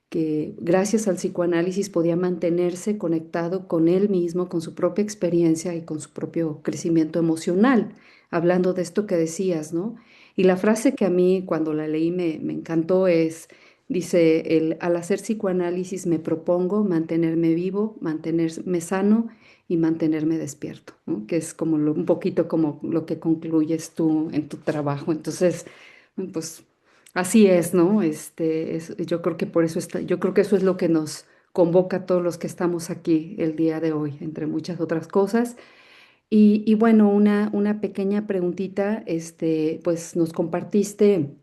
que gracias al psicoanálisis podía mantenerse conectado con él mismo, con su propia experiencia y con su propio crecimiento emocional, hablando de esto que decías, ¿no? Y la frase que a mí cuando la leí me encantó es, dice, al hacer psicoanálisis me propongo mantenerme vivo, mantenerme sano y mantenerme despierto, ¿no? Que es como un poquito como lo que concluyes tú en tu trabajo. Entonces, pues así es, ¿no? Yo creo que por eso yo creo que eso es lo que nos convoca a todos los que estamos aquí el día de hoy, entre muchas otras cosas. Y bueno, una pequeña preguntita, pues nos compartiste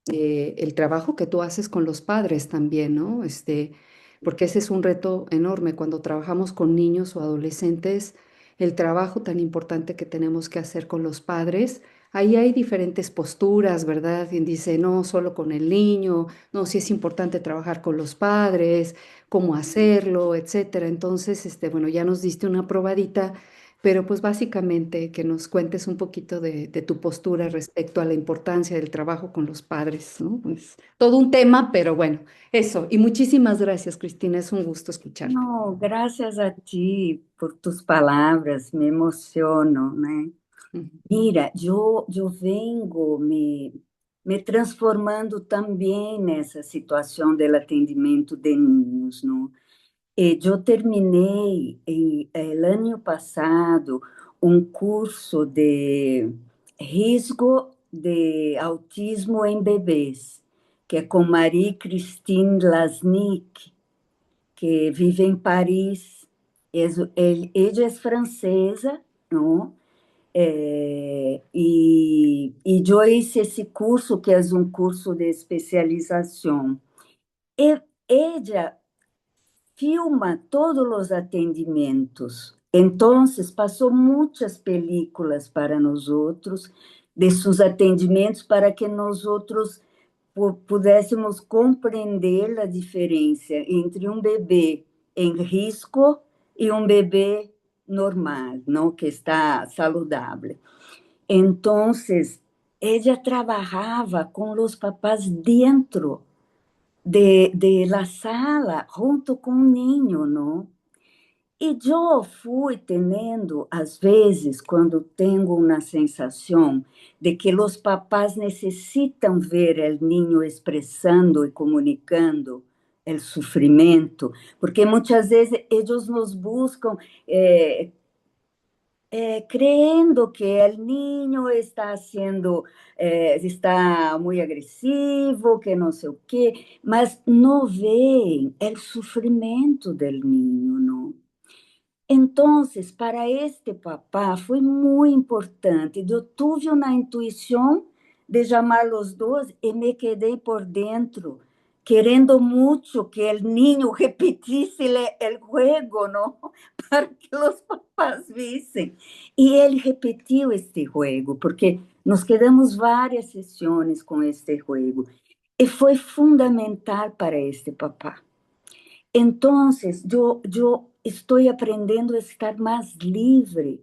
el trabajo que tú haces con los padres también, ¿no? Porque ese es un reto enorme cuando trabajamos con niños o adolescentes, el trabajo tan importante que tenemos que hacer con los padres. Ahí hay diferentes posturas, ¿verdad? Quien dice, no, solo con el niño, no, sí es importante trabajar con los padres, cómo hacerlo, etcétera. Entonces, bueno, ya nos diste una probadita, pero pues básicamente que nos cuentes un poquito de tu postura respecto a la importancia del trabajo con los padres, ¿no? Pues todo un tema, pero bueno, eso. Y muchísimas gracias, Cristina, es un gusto escucharte. No, gracias a ti por tus palabras, me emociono, né? Ujú. Mira, eu vengo me transformando também nessa situação do atendimento de ninhos, não? Eu terminei el ano passado um curso de risco de autismo em bebês, que é com Marie-Christine Lasnik, que vive em Paris. Ella é francesa, não? E eu fiz esse curso, que é um curso de especialização. E ella filma todos os atendimentos. Então, passou muitas películas para nós outros, de seus atendimentos, para que nós outros pudéssemos compreender a diferença entre um bebê em risco e um bebê normal, não, que está saudável. Então, ela trabalhava com os papás dentro de la sala, junto com o ninho, não? E eu fui tendo, às vezes, quando tenho uma sensação de que os papás necessitam ver o ninho expressando e comunicando o sofrimento, porque muitas vezes eles nos buscam creyendo que el niño está haciendo, está muy agresivo, que no sé qué, mas no ven el sufrimiento del niño, ¿no? Entonces, para este papá foi muito importante. Eu tive uma intuição de chamar os dois e me quedei por dentro, querendo muito que o niño repetisse o juego, não? Para que os papás vissem. E ele repetiu este juego, porque nos quedamos várias sessões com este juego. E foi fundamental para este papá. Entonces, yo estoy aprendiendo a estar más libre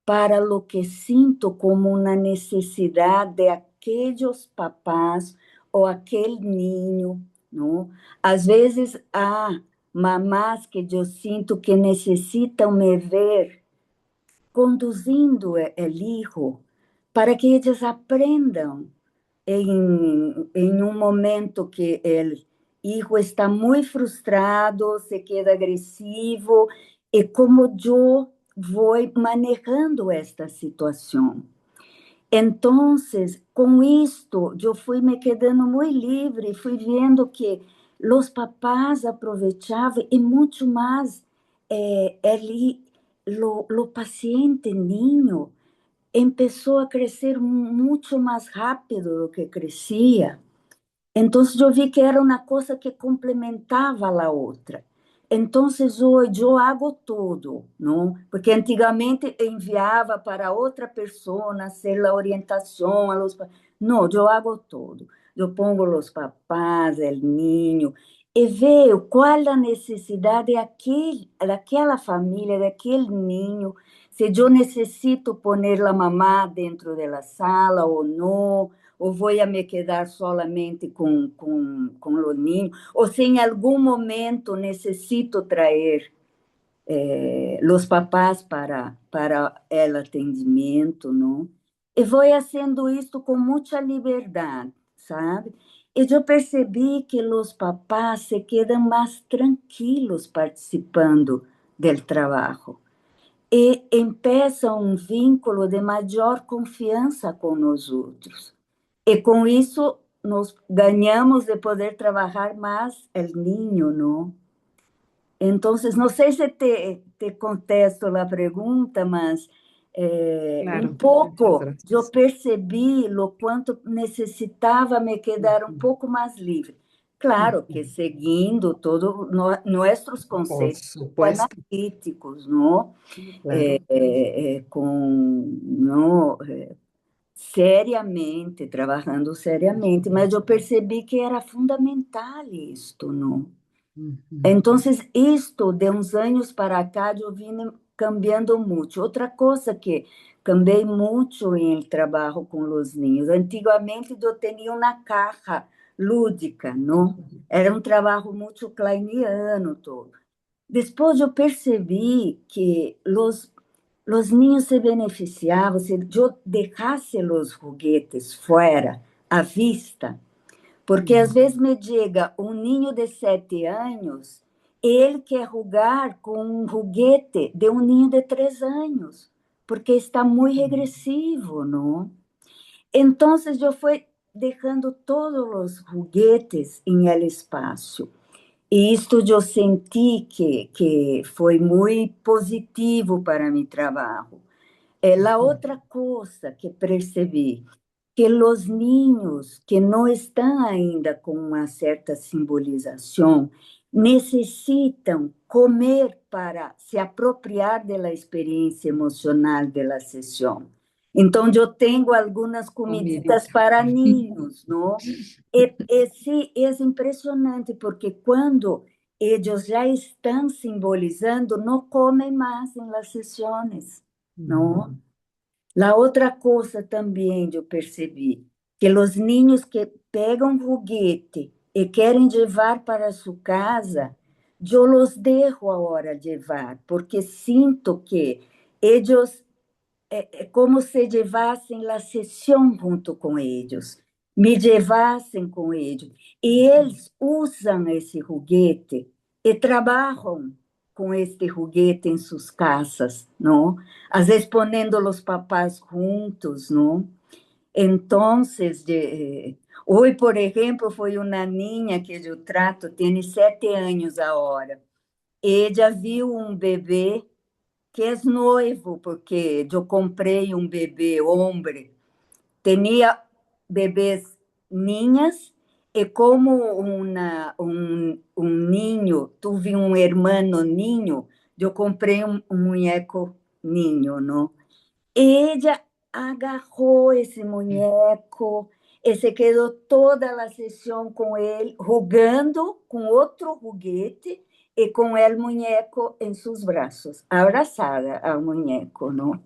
para lo que siento como una necesidad de aquellos papás o aquel niño, ¿no? Às vezes, mamás que eu sinto que necessitam me ver conduzindo o filho para que eles aprendam em um momento que o filho está muito frustrado, se queda agressivo, e como eu vou manejando esta situação. Então, com isto, eu fui me quedando muito livre, fui vendo que os papás aproveitavam e muito mais ele, o paciente ninho começou a crescer muito mais rápido do que crescia. Então, eu vi que era uma coisa que complementava a outra. Então, hoje eu hago tudo, não? Porque antigamente enviava para outra pessoa hacer a orientação. Não, eu hago tudo. Eu pongo os papás, o ninho, e vejo qual a necessidade daquela família, daquele ninho, se eu necessito pôr a mamá dentro da sala ou não, ou vou me quedar solamente com o ninho, ou se em algum momento necessito trazer os papás para o atendimento, não? E vou fazendo isso com muita liberdade, sabe? E eu percebi que os papás se quedam mais tranquilos participando do trabalho e empieza um vínculo de maior confiança com os outros. E com isso, nós ganhamos de poder trabalhar mais o ninho, não? Então, não sei se te contesto a pergunta, mas Claro, um muchas pouco eu gracias. percebi o quanto necessitava me quedar um pouco mais livre. Claro que Ujú. seguindo todos nossos Por conceitos supuesto, analíticos, não? claro. Com não, seriamente, trabalhando seriamente, mas eu percebi que era fundamental isto, não? Ujú. Então, isto de uns anos para cá, eu vim cambiando muito. Outra coisa que cambiei muito em trabalho com os ninhos. Antigamente, eu tinha uma caja lúdica, não? Era um trabalho muito kleiniano todo. Depois eu percebi que os niños se beneficiavam se eu deixasse os juguetes fora, à vista, porque às vezes me chega um ninho de 7 anos e ele quer jogar com um juguete de um ninho de 3 anos, porque está muito regressivo, não? Então, eu fui deixando todos os juguetes em el espaço. E isto eu senti que foi muito positivo para meu trabalho. A outra coisa que percebi, que os ninhos que não estão ainda com uma certa simbolização necessitam comer para se apropriar da experiência emocional da sessão. Então, eu tenho algumas comiditas Comidita. para ninhos, não? Sim, é impressionante, porque quando eles já estão simbolizando, não comem mais em las sessões, não? A outra coisa também eu percebi, que os ninhos que pegam juguete e querem levar para sua casa, eu os deixo a hora de levar, porque sinto que eles como se levassem a sessão junto com eles, me levassem com eles. E eles usam esse juguete e trabalham com este juguete em suas casas, não? Às vezes ponendo os papás juntos, não? Então, hoje, por exemplo, foi uma ninha que eu trato, tem 7 anos agora. Ela viu um bebê que é noivo, porque eu comprei um bebê homem, tinha bebês ninhas, e como um ninho, tive um hermano ninho, eu comprei um muñeco ninho, não? Ella agarrou esse muñeco e se quedou toda a sessão com ele, jogando com outro juguete e com o muñeco em seus braços, abraçada ao muñeco, não?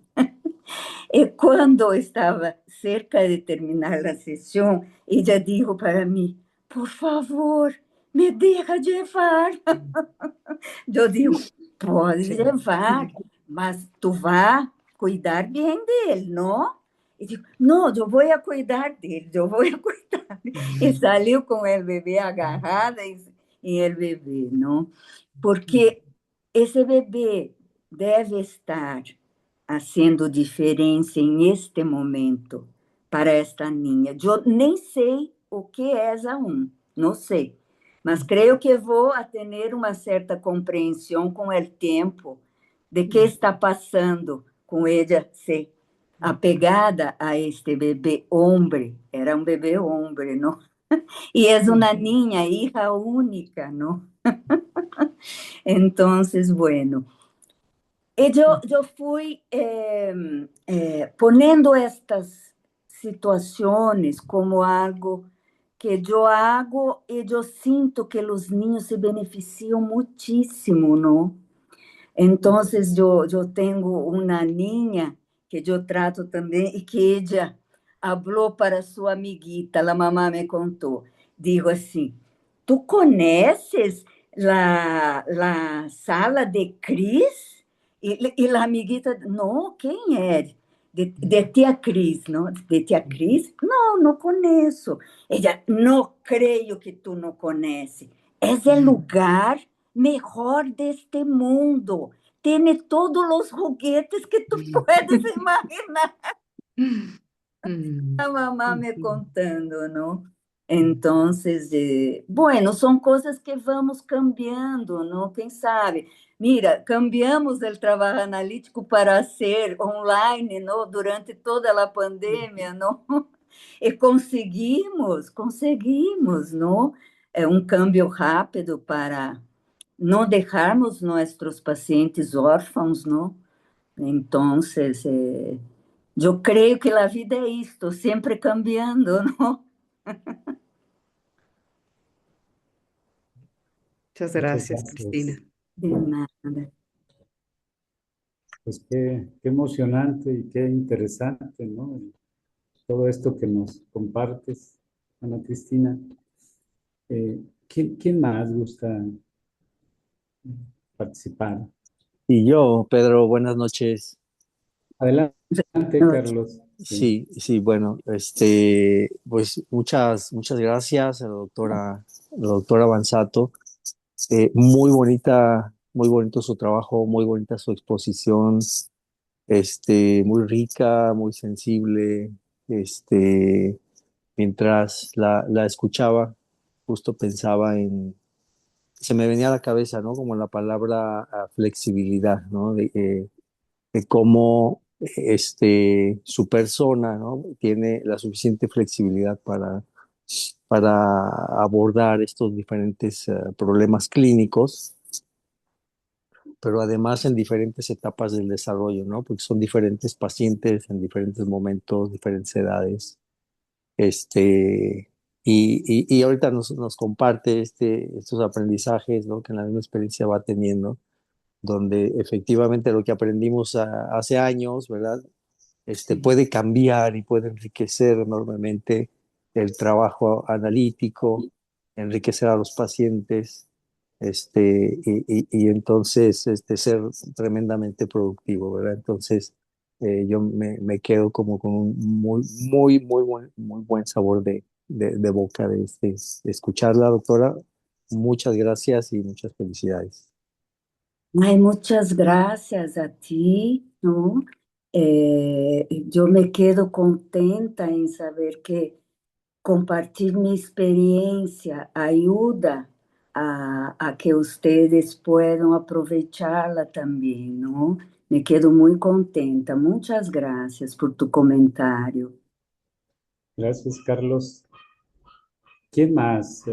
E quando estava cerca de terminar a sessão, ela disse para mim: por favor, me deja llevar. Yo digo, pode levar, mas tu vai cuidar bem dele, não? E digo, não, eu vou a cuidar dele, eu vou a cuidar. E saiu com o bebê agarrada em el bebê, não? Porque esse bebê deve estar fazendo diferença em este momento para esta niña. Eu nem sei o que é aún, não sei, mas creio que vou a ter uma certa compreensão com o tempo de que está passando com ela, se apegada a este bebê homem, era um bebê homem, não? E é uma niña, hija única, não? Então, bueno, eu fui ponendo estas situações como algo que eu hago e eu sinto que os niños se beneficiam muitíssimo, não? Então, eu tenho uma niña que eu trato também e que ela falou para sua amiguita, a mamá me contou, digo assim, ¿tu conheces la sala de Cris? E a amiguita, não, quem é? De tia Cris, não? De tia Cris? Não, não conheço. Ela, não creio que tu não conheces. É o lugar melhor deste mundo. Tem todos os juguetes que tu puedes imaginar. A mamá me contando, não? Então, bueno, são coisas que vamos cambiando, não? Quem sabe? Mira, cambiamos o trabalho analítico para ser online, não? Durante toda a pandemia, não? E conseguimos, não? É um câmbio rápido para não deixarmos nossos pacientes órfãos, não? Então, eu creio que a vida é isto, sempre cambiando, não? Muchas Muchas gracias, gracias. Cristina. De nada. Pues qué emocionante y qué interesante, ¿no? Todo esto que nos compartes, Ana Cristina. ¿Quién más gusta participar? Y yo, Pedro, buenas noches. Adelante, Noite. Carlos. Sí, sí, bueno, pues muchas gracias la doctora Banzato. Muy bonito su trabajo, muy bonita su exposición, muy rica, muy sensible. Mientras la escuchaba, justo pensaba se me venía a la cabeza, ¿no? Como la palabra flexibilidad, ¿no? De cómo su persona, ¿no? Tiene la suficiente flexibilidad para abordar estos diferentes problemas clínicos, pero además en diferentes etapas del desarrollo, ¿no? Porque son diferentes pacientes en diferentes momentos, diferentes edades. Y ahorita nos comparte estos aprendizajes, ¿no? Que en la misma experiencia va teniendo, donde efectivamente lo que aprendimos hace años, ¿verdad? Puede cambiar y puede enriquecer enormemente el trabajo analítico, enriquecer a los pacientes, y entonces ser tremendamente productivo, ¿verdad? Entonces, yo me quedo como con un muy buen sabor de boca de escucharla, doctora. Muchas gracias y muchas felicidades. Ai, muitas graças a ti, não? Eu me quedo contenta em saber que compartilhar minha experiência ajuda a que vocês possam aproveitá-la também, não? Me quedo muito contenta. Muitas graças por tu comentário. Gracias, Carlos. ¿Quién más?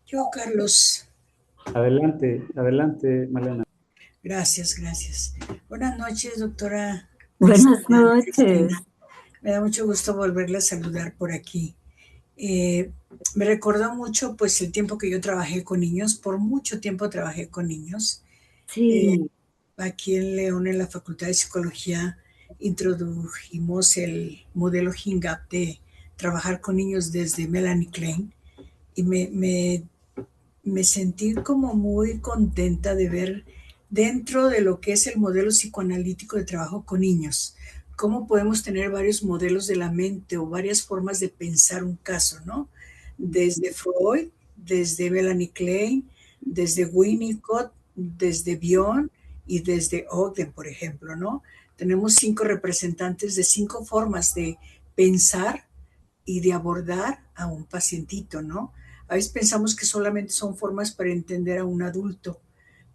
Yo, Carlos. Adelante, Malena. Gracias. Buenas noches, doctora. Buenas noches. Cristina. Me da mucho gusto volverle a saludar por aquí. Me recordó mucho pues el tiempo que yo trabajé con niños, por mucho tiempo trabajé con niños. Sí. Aquí en León, en la Facultad de Psicología, introdujimos el modelo HINGAP de trabajar con niños desde Melanie Klein. y me sentí como muy contenta de ver dentro de lo que es el modelo psicoanalítico de trabajo con niños, cómo podemos tener varios modelos de la mente o varias formas de pensar un caso, ¿no? Desde Freud, desde Melanie Klein, desde Winnicott, desde Bion y desde Ogden, por ejemplo, ¿no? Tenemos 5 representantes de 5 formas de pensar y de abordar a un pacientito, ¿no? A veces pensamos que solamente son formas para entender a un adulto,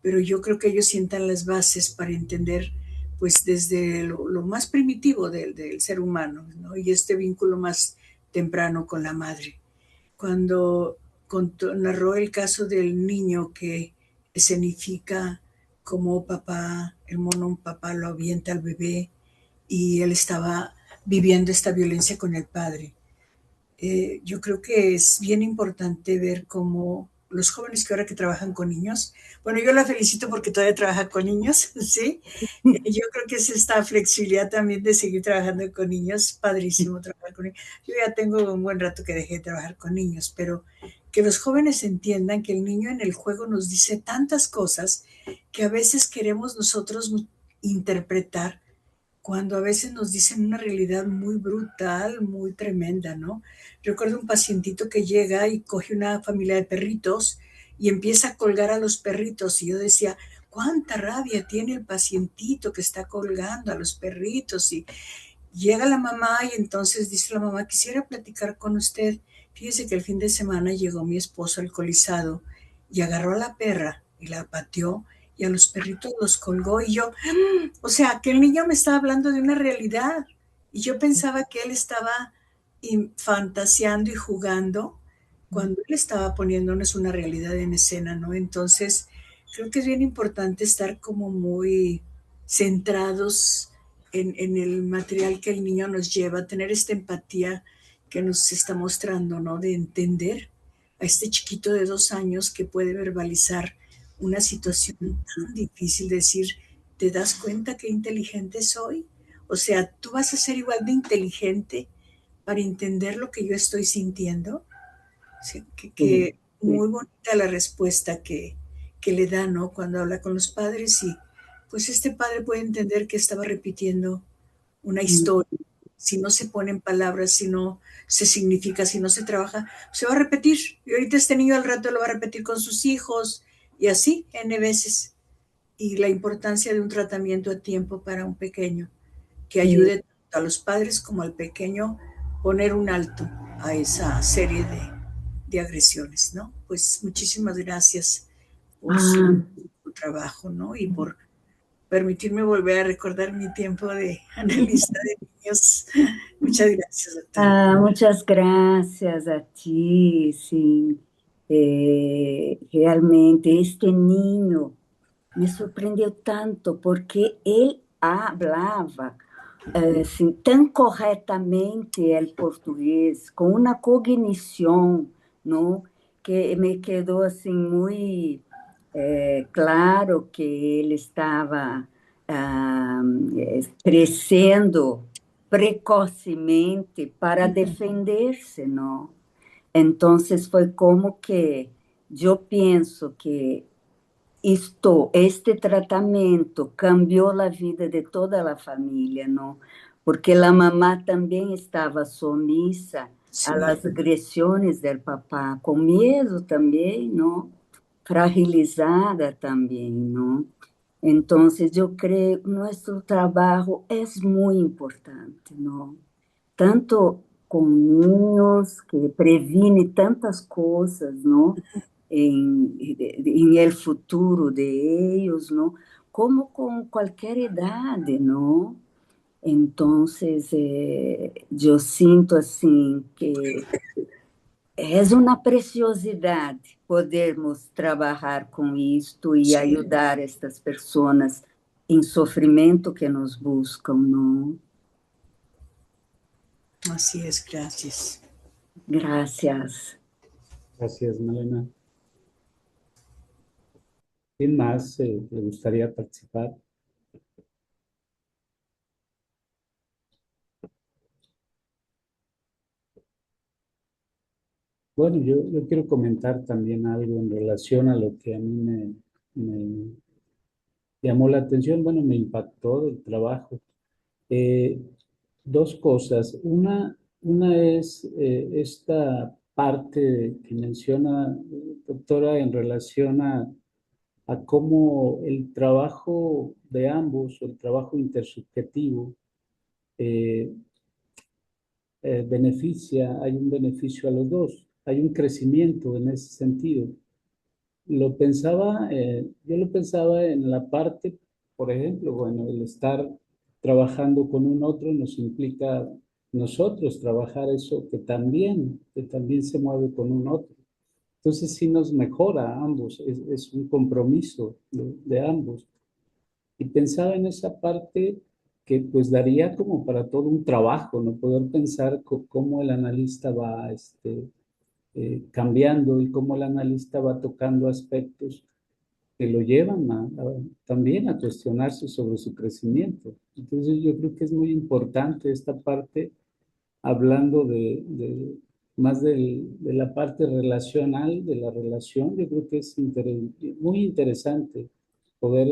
pero yo creo que ellos sientan las bases para entender, pues desde lo más primitivo del ser humano, ¿no? Y este vínculo más temprano con la madre. Cuando narró el caso del niño que escenifica como papá, el mono papá lo avienta al bebé y él estaba viviendo esta violencia con el padre. Yo creo que es bien importante ver cómo los jóvenes que ahora que trabajan con niños, bueno, yo la felicito porque todavía trabaja con niños, ¿sí? Yo creo que es esta flexibilidad también de seguir trabajando con niños, padrísimo trabajar con niños. Yo ya tengo un buen rato que dejé de trabajar con niños, pero que los jóvenes entiendan que el niño en el juego nos dice tantas cosas que a veces queremos nosotros interpretar cuando a veces nos dicen una realidad muy brutal, muy tremenda, ¿no? Recuerdo un pacientito que llega y coge una familia de perritos y empieza a colgar a los perritos y yo decía, cuánta rabia tiene el pacientito que está colgando a los perritos y llega la mamá y entonces dice la mamá, quisiera platicar con usted. Fíjese que el fin de semana llegó mi esposo alcoholizado y agarró a la perra y la pateó y a los perritos los colgó y yo, o sea, que el niño me estaba hablando de una realidad y yo pensaba que él estaba fantaseando y jugando cuando él estaba poniéndonos una realidad en escena, ¿no? Entonces, creo que es bien importante estar como muy centrados en el material que el niño nos lleva, tener esta empatía que nos está mostrando, ¿no? De entender a este chiquito de 2 años que puede verbalizar una situación tan difícil, decir, ¿te das cuenta qué inteligente soy? O sea, tú vas a ser igual de inteligente para entender lo que yo estoy sintiendo. Sí, Sí, que muy bonita la respuesta que le da, ¿no? Cuando habla con los padres y pues este padre puede entender que estaba repitiendo una historia. Si no se ponen palabras, si no se significa, si no se trabaja, se va a repetir. Y ahorita este niño al rato lo va a repetir con sus hijos y así N veces. Y la importancia de un tratamiento a tiempo para un pequeño que sí. ayude tanto a los padres como al pequeño poner un alto a esa serie de agresiones, ¿no? Pues muchísimas gracias por Ah, su trabajo, ¿no? Y por permitirme volver a recordar mi tiempo de analista de niños. Muchas gracias, doctora. muchas gracias a ti, sim. Realmente, este niño me surpreendeu tanto porque ele falava assim, tão corretamente o português, com uma cognição, não? Que me quedou assim muito claro que ele estava ah, crescendo precocemente para defender-se, não? Então, foi como que eu penso que este tratamento cambiou a vida de toda a família, não? Porque a mamá também estava sumisa a Sí, las agressões do papá, com medo também, não? Fragilizada também, não? Então, eu creio que nosso trabalho é muito importante, não? Tanto com niños, que previne tantas coisas, não? Em el futuro de ellos, não? Como com qualquer idade, não? Então, eu sinto assim que é uma preciosidade podermos trabalhar com isto e sí, ajudar estas pessoas em sofrimento que nos buscam, não? así es, gracias. Graças. Gracias, Malena. ¿Quién más le gustaría participar? Bueno, yo quiero comentar también algo en relación a lo que a mí me llamó la atención, bueno, me impactó del trabajo. Eh, Dos cosas. Una es esta parte que menciona, doctora, en relación a cómo el trabajo de ambos, o el trabajo intersubjetivo, eh, beneficia, hay un beneficio a los dos, hay un crecimiento en ese sentido. Yo lo pensaba en la parte, por ejemplo, bueno, el estar trabajando con un otro nos implica nosotros trabajar eso que también se mueve con un otro. Entonces sí nos mejora a ambos, es un compromiso de ambos. Y pensaba en esa parte que pues daría como para todo un trabajo, ¿no? Poder pensar cómo el analista va, cambiando y cómo el analista va tocando aspectos que lo llevan también a cuestionarse sobre su crecimiento. Entonces yo creo que es muy importante esta parte, hablando más de la parte relacional, de la relación. Yo creo que es muy interesante poder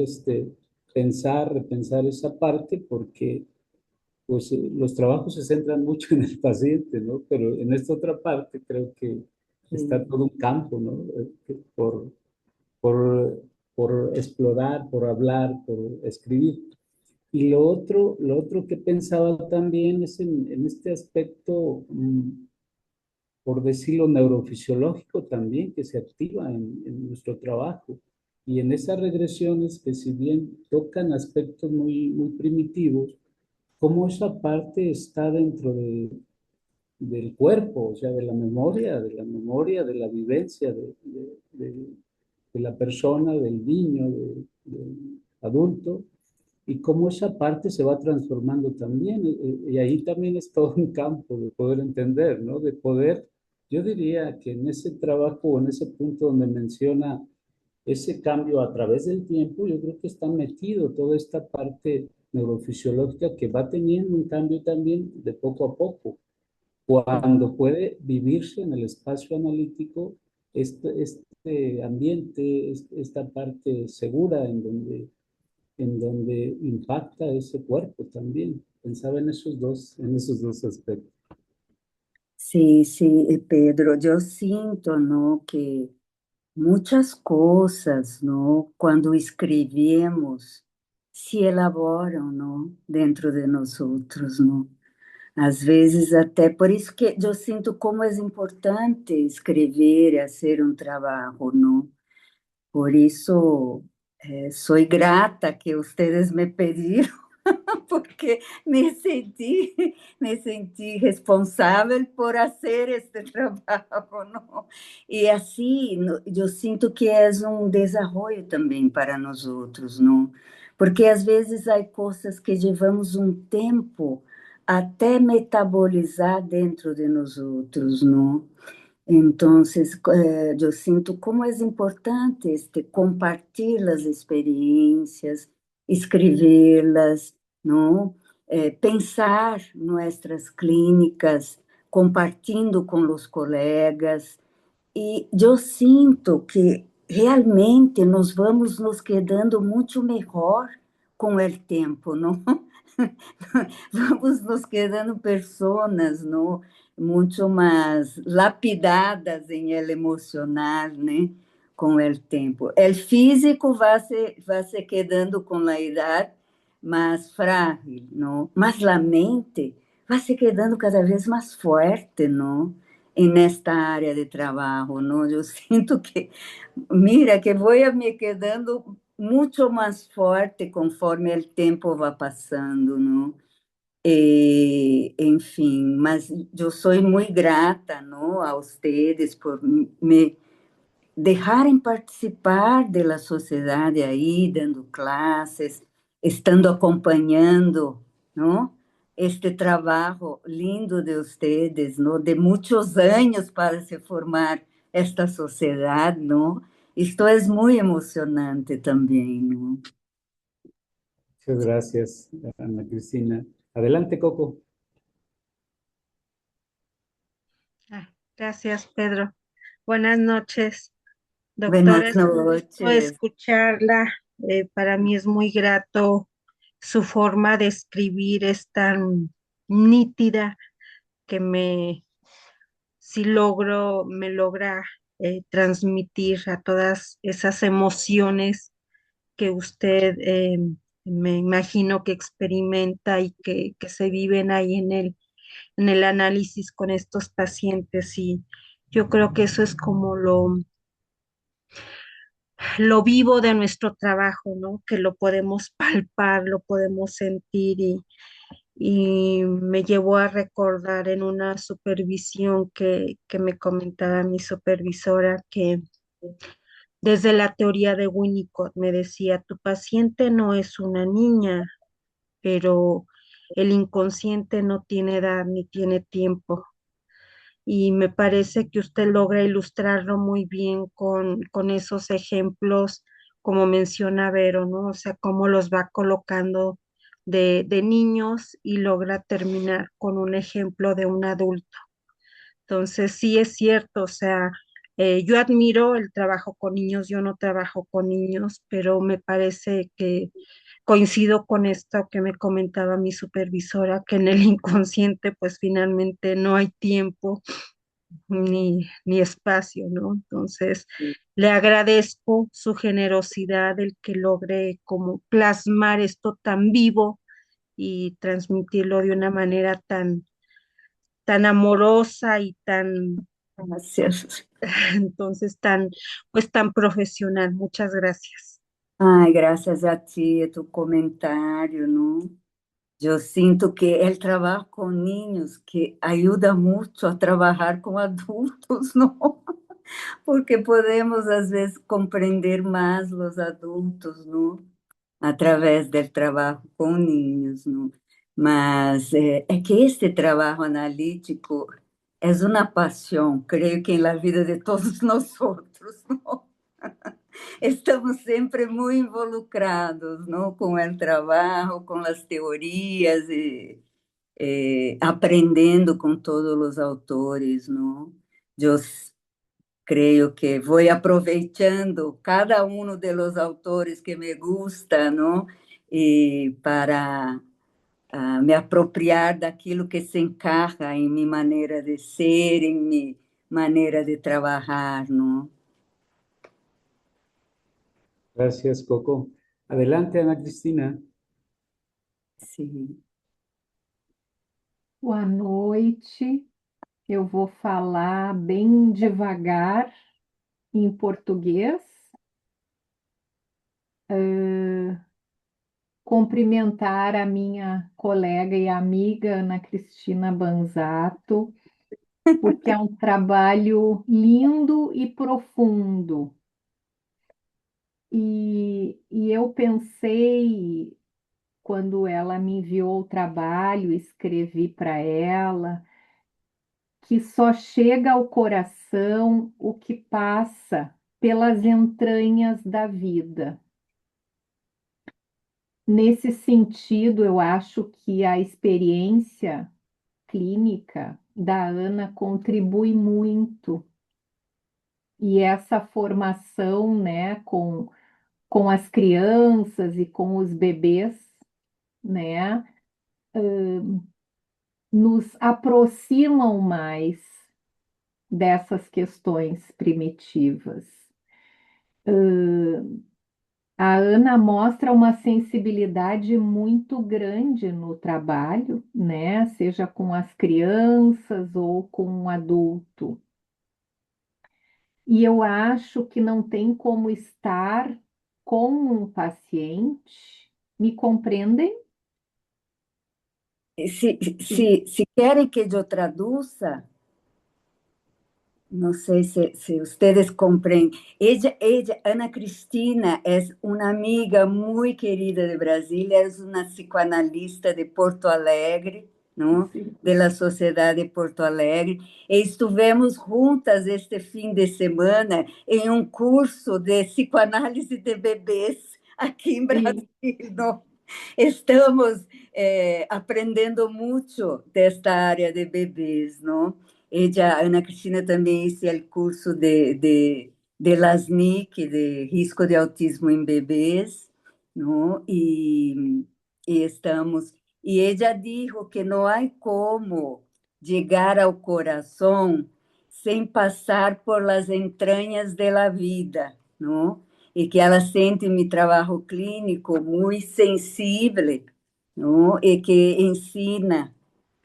pensar, repensar esa parte, porque pues los trabajos se centran mucho en el paciente, ¿no? Pero en esta otra parte creo que está Sí, todo un campo, ¿no? Por, por explorar, por hablar, por escribir. Y lo otro que pensaba también es en este aspecto, por decirlo, neurofisiológico también, que se activa en nuestro trabajo. Y en esas regresiones que si bien tocan aspectos muy primitivos, cómo esa parte está dentro del cuerpo, o sea, de la vivencia de la persona, del niño, del adulto, y cómo esa parte se va transformando también. Y ahí también es todo un campo de poder entender, ¿no? De poder, yo diría que en ese trabajo o en ese punto donde menciona ese cambio a través del tiempo, yo creo que está metido toda esta parte neurofisiológica que va teniendo un cambio también de poco a poco, cuando puede vivirse en el espacio analítico este ambiente, esta parte segura en donde impacta ese cuerpo también. Pensaba en esos dos aspectos. sí, sí, Pedro, yo siento, ¿no? Que muchas cosas, ¿no? Cuando escrevemos, se elaboram, ¿no? Dentro de nosotros, ¿no? Às vezes até por isso que eu sinto como é importante escrever e fazer um trabalho, não? Por isso, sou grata que vocês me pediram, porque me senti responsável por fazer este trabalho, não? E assim, eu sinto que é um desafio também para nós outros, não? Porque às vezes há coisas que levamos um tempo até metabolizar dentro de nós outros, não? Entonces, yo siento cómo es importante compartir las experiencias, escribirlas, ¿no? Pensar nuestras clínicas, compartiendo con los colegas. Y yo siento que realmente nos vamos nos quedando mucho mejor con el tiempo, ¿no? Vamos nos quedando personas, ¿no? Mucho más lapidadas en el emocional, ¿no? Con el tiempo. El físico va se quedando con la edad más frágil, ¿no? Mas la mente va se quedando cada vez más fuerte, ¿no? En esta área de trabajo, ¿no? Yo siento que, mira, que voy a me quedando mucho más fuerte conforme el tiempo va pasando, ¿no? Enfim, mas eu sou muito grata, não, a vocês por me deixarem participar da sociedade aí, dando classes, estando acompanhando, não, este trabalho lindo de vocês, não, de muitos anos para se formar esta sociedade, não. Isto é muito emocionante também, não? Muchas gracias, Ana Cristina. Adelante, Coco. Gracias, Pedro. Buenas noches, doctora. Buenas Es un gusto noches. escucharla. Para mí es muy grato. Su forma de escribir es tan nítida que me logra transmitir a todas esas emociones que usted me imagino que experimenta y que se viven ahí en el análisis con estos pacientes. Y yo creo que eso es como lo vivo de nuestro trabajo, ¿no? Que lo podemos palpar, lo podemos sentir y me llevó a recordar en una supervisión que me comentaba mi supervisora que desde la teoría de Winnicott me decía, tu paciente no es una niña, pero el inconsciente no tiene edad ni tiene tiempo. Y me parece que usted logra ilustrarlo muy bien con esos ejemplos, como menciona Vero, ¿no? O sea, cómo los va colocando de niños y logra terminar con un ejemplo de un adulto. Entonces, sí es cierto, o sea, yo admiro el trabajo con niños, yo no trabajo con niños, pero me parece que coincido con esto que me comentaba mi supervisora, que en el inconsciente pues finalmente no hay tiempo ni espacio, ¿no? Entonces, le agradezco su generosidad, el que logre como plasmar esto tan vivo y transmitirlo de una manera tan amorosa y Gracias. entonces, pues tan profesional. Muchas gracias. Ai, graças a ti, a tu comentário, não? Eu sinto que o trabalho com ninhos que ajuda muito a trabalhar com adultos, não? Porque podemos, às vezes, compreender mais os adultos, não? Através do trabalho com ninhos, não? Mas é que este trabalho analítico é uma paixão, creio que na vida de todos nós outros, não? Estamos sempre muito involucrados, não, com o trabalho, com as teorias e aprendendo com todos os autores, não? Eu creio que vou aproveitando cada um dos autores que me gusta, não? E para me apropriar daquilo que se encaixa em minha maneira de ser, em minha maneira de trabalhar, não? Gracias, Coco. Adelante, Ana Cristina. Sim. Boa noite. Eu vou falar bem devagar em português. Cumprimentar a minha colega e amiga Ana Cristina Banzato, porque é um trabalho lindo e profundo. E eu pensei, quando ela me enviou o trabalho, escrevi para ela, que só chega ao coração o que passa pelas entranhas da vida. Nesse sentido, eu acho que a experiência clínica da Ana contribui muito. E essa formação, né, com as crianças e com os bebês, né, nos aproximam mais dessas questões primitivas. A Ana mostra uma sensibilidade muito grande no trabalho, né? Seja com as crianças ou com um adulto. E eu acho que não tem como estar com um paciente. Me compreendem? Se querem que eu traduza, não sei se vocês compreendem. Ana Cristina, é uma amiga muito querida de Brasília, é uma psicoanalista de Porto Alegre, não? Da Sociedade de Porto Alegre, e estivemos juntas este fim de semana em um curso de psicoanálise de bebês aqui em Brasil, não? Estamos aprendendo muito desta área de bebês, não? Ella, Ana Cristina, também hizo el curso de las NIC, de risco de autismo em bebês, ¿no? E estamos... E ella dijo que não há como llegar ao coração sem passar por las entrañas de la vida, ¿no? E que ela sente mi trabalho clínico muito sensível, ¿no? E que ensina,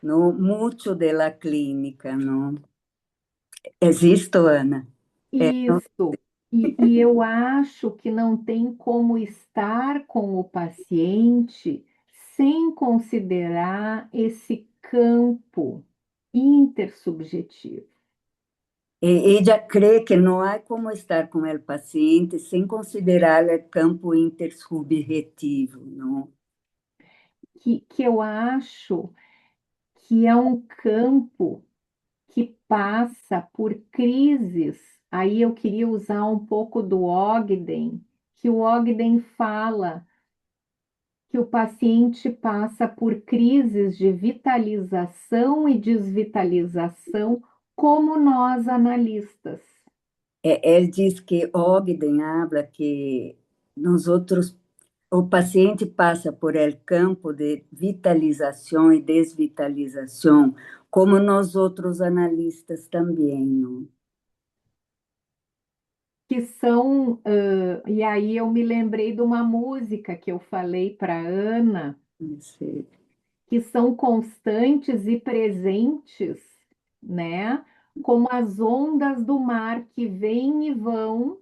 ¿no? Muito de la clínica, ¿no? Existo, Ana? Não? Isso. E eu acho que não tem como estar com o paciente sem considerar esse campo intersubjetivo. Ella cree que não há como estar com o paciente sem considerar o campo intersubjetivo, não? Que eu acho que é um campo que passa por crises. Aí eu queria usar um pouco do Ogden, que o Ogden fala que o paciente passa por crises de vitalização e desvitalização, como nós analistas. Ele diz que Ogden habla que nós outros, o paciente passa por el campo de vitalização e desvitalização, como nós outros analistas também, não? Que são, e aí eu me lembrei de uma música que eu falei para Ana, Sim. que são constantes e presentes, né? Como as ondas do mar que vêm e vão.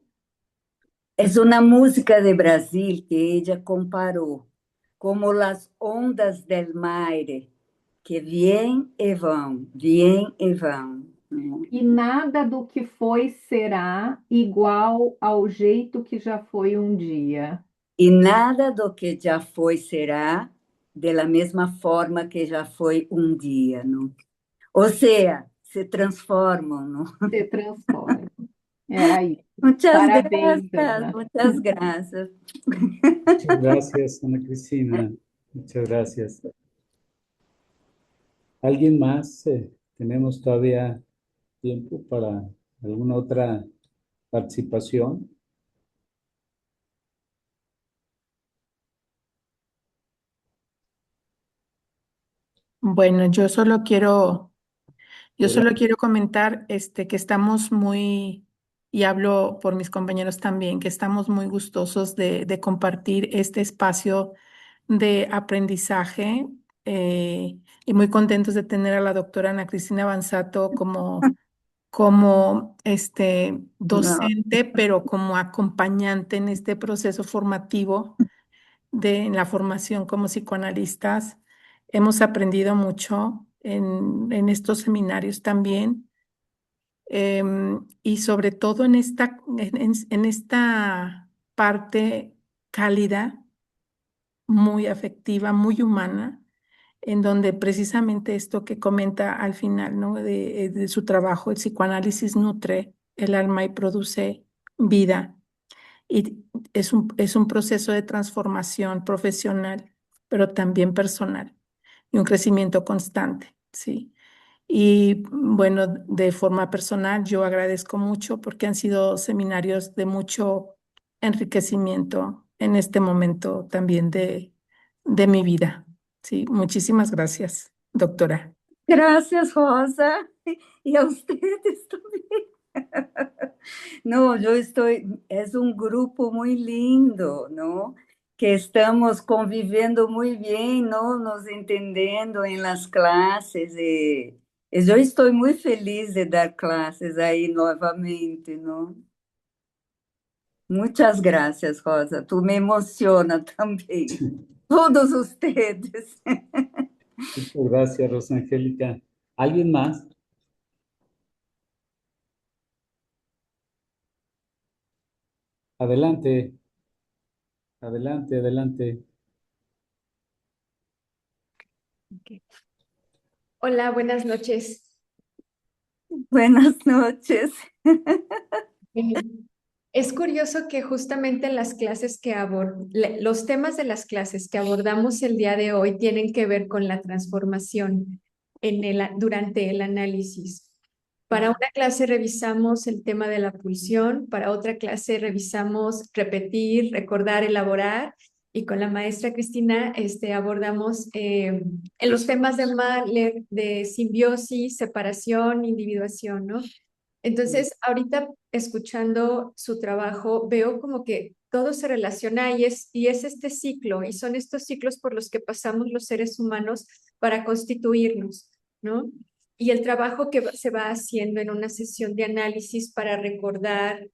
É uma música de Brasil que ella comparou como as ondas del mar que vêm e vão, vêm e vão. E nada do que foi será igual ao jeito que já foi um dia. E nada do que já foi será da mesma forma que já foi um dia, não? Ou seja, se transformam, não? Se transforma. Era isso. Muchas Parabéns, gracias, Ana. muchas gracias. Muchas gracias, Ana Cristina. Muchas gracias. ¿Alguien más? ¿Tenemos todavía tiempo para alguna otra participación? Bueno, yo solo quiero comentar que estamos muy, y hablo por mis compañeros también, que estamos muy gustosos de compartir este espacio de aprendizaje y muy contentos de tener a la doctora Ana Cristina Banzato como docente, pero como acompañante en este proceso formativo en la formación como psicoanalistas. Hemos aprendido mucho en estos seminarios también, y sobre todo en esta parte cálida, muy afectiva, muy humana, en donde precisamente esto que comenta al final, ¿no? de su trabajo, el psicoanálisis nutre el alma y produce vida. Y es un proceso de transformación profesional, pero también personal, y un crecimiento constante, ¿sí? Y bueno, de forma personal, yo agradezco mucho porque han sido seminarios de mucho enriquecimiento en este momento también de mi vida. Sí, muchísimas gracias, doctora. Gracias, Rosa, e a ustedes também. Não, eu estou, é um grupo muito lindo, não? Que estamos convivendo muito bem, não? Nos entendendo em las classes e eu estou muito feliz de dar classes aí novamente, não? Muitas graças, Rosa. Tu me emociona também. Todos ustedes. Muchas gracias, Rosangélica. ¿Alguien más? Adelante. Adelante, adelante. Okay. Hola, buenas noches. Buenas noches. Es curioso que justamente en las clases los temas de las clases que abordamos el día de hoy tienen que ver con la transformación durante el análisis. Para una clase revisamos el tema de la pulsión, para otra clase revisamos repetir, recordar, elaborar, y con la maestra Cristina abordamos en los temas de Mahler, de simbiosis, separación, individuación, ¿no? Entonces, ahorita escuchando su trabajo, veo como que todo se relaciona y es este ciclo, y son estos ciclos por los que pasamos los seres humanos para constituirnos, ¿no? Y el trabajo que se va haciendo en una sesión de análisis para recordar,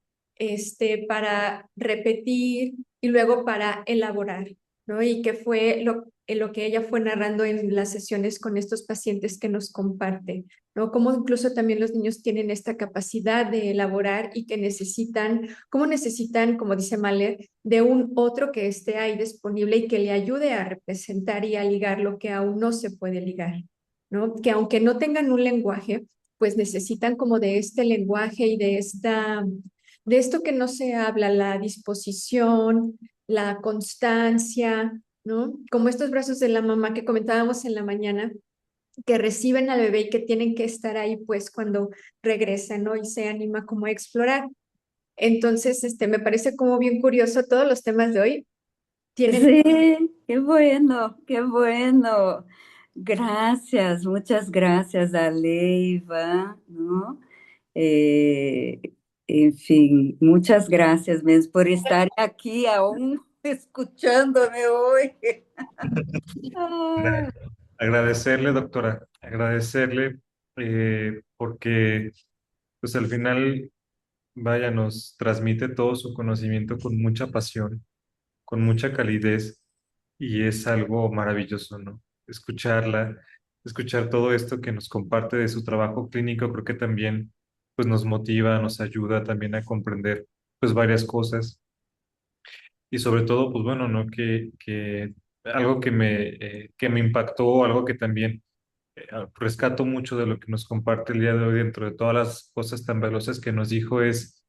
para repetir y luego para elaborar, ¿no? Y que fue lo que ella fue narrando en las sesiones con estos pacientes que nos comparte, ¿no? Cómo incluso también los niños tienen esta capacidad de elaborar y que necesitan, cómo necesitan, como dice Mahler, de un otro que esté ahí disponible y que le ayude a representar y a ligar lo que aún no se puede ligar, ¿no? Que aunque no tengan un lenguaje, pues necesitan como de este lenguaje y de esto que no se habla, la disposición, la constancia, ¿no? Como estos brazos de la mamá que comentábamos en la mañana, que reciben al bebé y que tienen que estar ahí pues cuando regresan, ¿no? Y se anima como a explorar. Entonces, me parece como bien curioso todos los temas de hoy. Tienen... Sí, qué bueno, qué bueno. Gracias, muchas gracias a Leiva, ¿no? Eh, en fin, muchas gracias mesmo por estar aquí aún escuchándome hoy. Ah, Agradecerle, doctora, agradecerle porque pues al final, vaya, nos transmite todo su conocimiento con mucha pasión, con mucha calidez y es algo maravilloso, ¿no? Escucharla, escuchar todo esto que nos comparte de su trabajo clínico, creo que también pues nos motiva, nos ayuda también a comprender pues varias cosas y sobre todo pues bueno, ¿no? Que algo que me impactó, algo que también rescato mucho de lo que nos comparte el día de hoy dentro de todas las cosas tan veloces que nos dijo es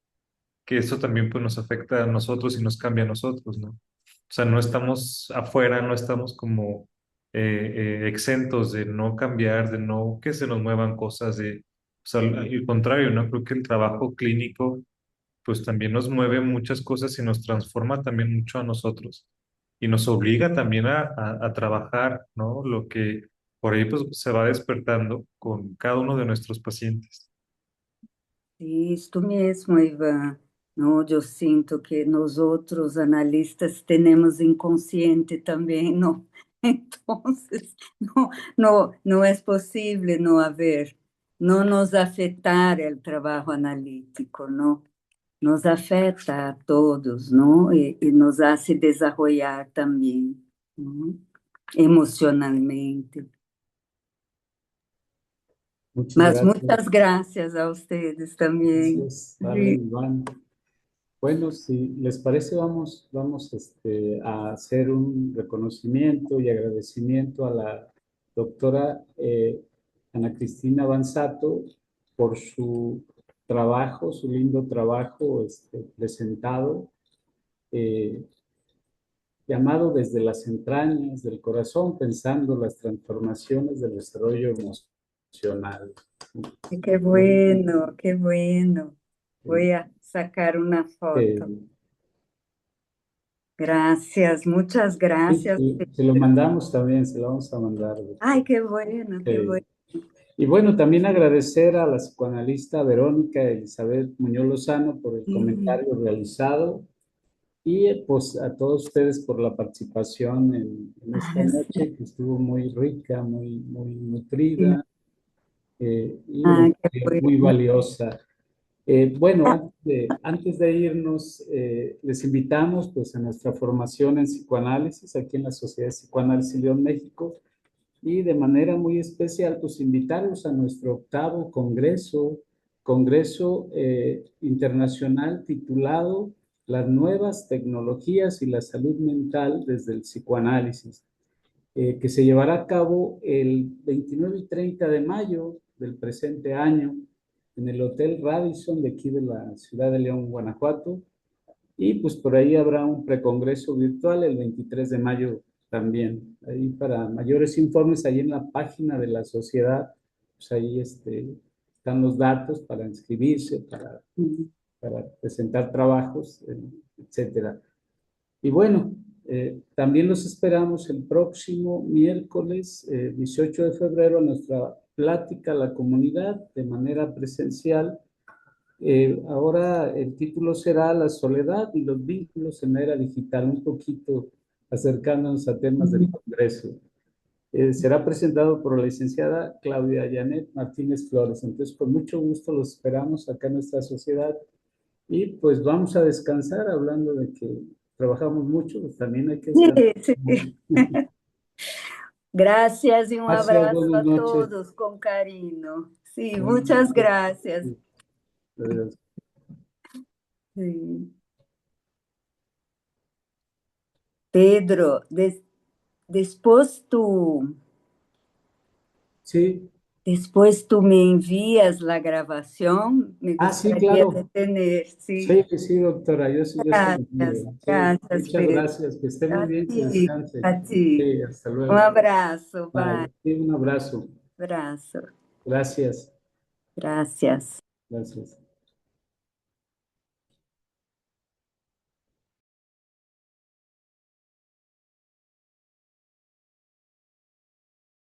que eso también pues nos afecta a nosotros y nos cambia a nosotros, ¿no? O sea, no estamos afuera, no estamos como exentos de no cambiar, de no que se nos muevan cosas, o sea, al contrario, ¿no? Creo que el trabajo clínico pues también nos mueve muchas cosas y nos transforma también mucho a nosotros y nos obliga también a trabajar, ¿no? Lo que por ahí pues se va despertando con cada uno de nuestros pacientes. Isso mesmo, Ivan. Não, eu sinto que nós outros analistas temos inconsciente também, não? Então, não é possível não haver, não nos afetar o trabalho analítico, não? Nos afeta a todos, não? E nos hace desenvolver também, não? Emocionalmente. Muchas Mas gracias. muitas graças a vocês também. Gracias, Arlen, Iván. Bueno, si les parece, vamos a hacer un reconocimiento y agradecimiento a la doctora Ana Cristina Banzato por su trabajo, su lindo trabajo presentado, llamado Desde las entrañas del corazón, pensando las transformaciones del desarrollo emocional. Qué bueno, qué bueno. Voy a sacar una foto. Gracias, muchas gracias. Sí, se lo mandamos también, se lo vamos a mandar. Ay, qué bueno, qué bueno. Y bueno, también agradecer a la psicoanalista Verónica Elizabeth Muñoz Lozano por el comentario realizado y pues a todos ustedes por la participación en esta noche que estuvo muy rica, muy nutrida y muy valiosa. Bueno, antes de irnos, les invitamos pues a nuestra formación en psicoanálisis aquí en la Sociedad de Psicoanálisis León, México, y de manera muy especial pues invitarlos a nuestro 8º Congreso Internacional titulado Las nuevas tecnologías y la salud mental desde el psicoanálisis, que se llevará a cabo el 29 y 30 de mayo del presente año en el Hotel Radisson de aquí de la ciudad de León, Guanajuato. Y pues por ahí habrá un precongreso virtual el 23 de mayo también. Ahí para mayores informes, ahí en la página de la sociedad, pues ahí están los datos para inscribirse, para presentar trabajos, etcétera. Y bueno, también los esperamos el próximo miércoles 18 de febrero a nuestra plática a la comunidad de manera presencial. Ahora el título será La soledad y los vínculos en la era digital, un poquito acercándonos a temas del Congreso. Será presentado por la licenciada Claudia Janet Martínez Flores. Entonces, con mucho gusto los esperamos acá en nuestra sociedad y pues vamos a descansar hablando de que trabajamos mucho, pues también hay que descansar. Sí. Gracias y un Gracias, abrazo buenas a noches. todos con cariño. Sí, Buenas muchas noches. gracias. Adiós. Sí. Pedro, después Sí. después tú me envías la grabación, me Sí, gustaría de claro. tener, sí. Sí, sí, doctora, yo sí se lo Gracias, envío. Sí, gracias, muchas Pedro. gracias, que esté muy bien, que descanse. A ti. Sí, hasta Un luego. abrazo, bye. Sí, un abrazo. Abrazo. Gracias. Gracias. Gracias.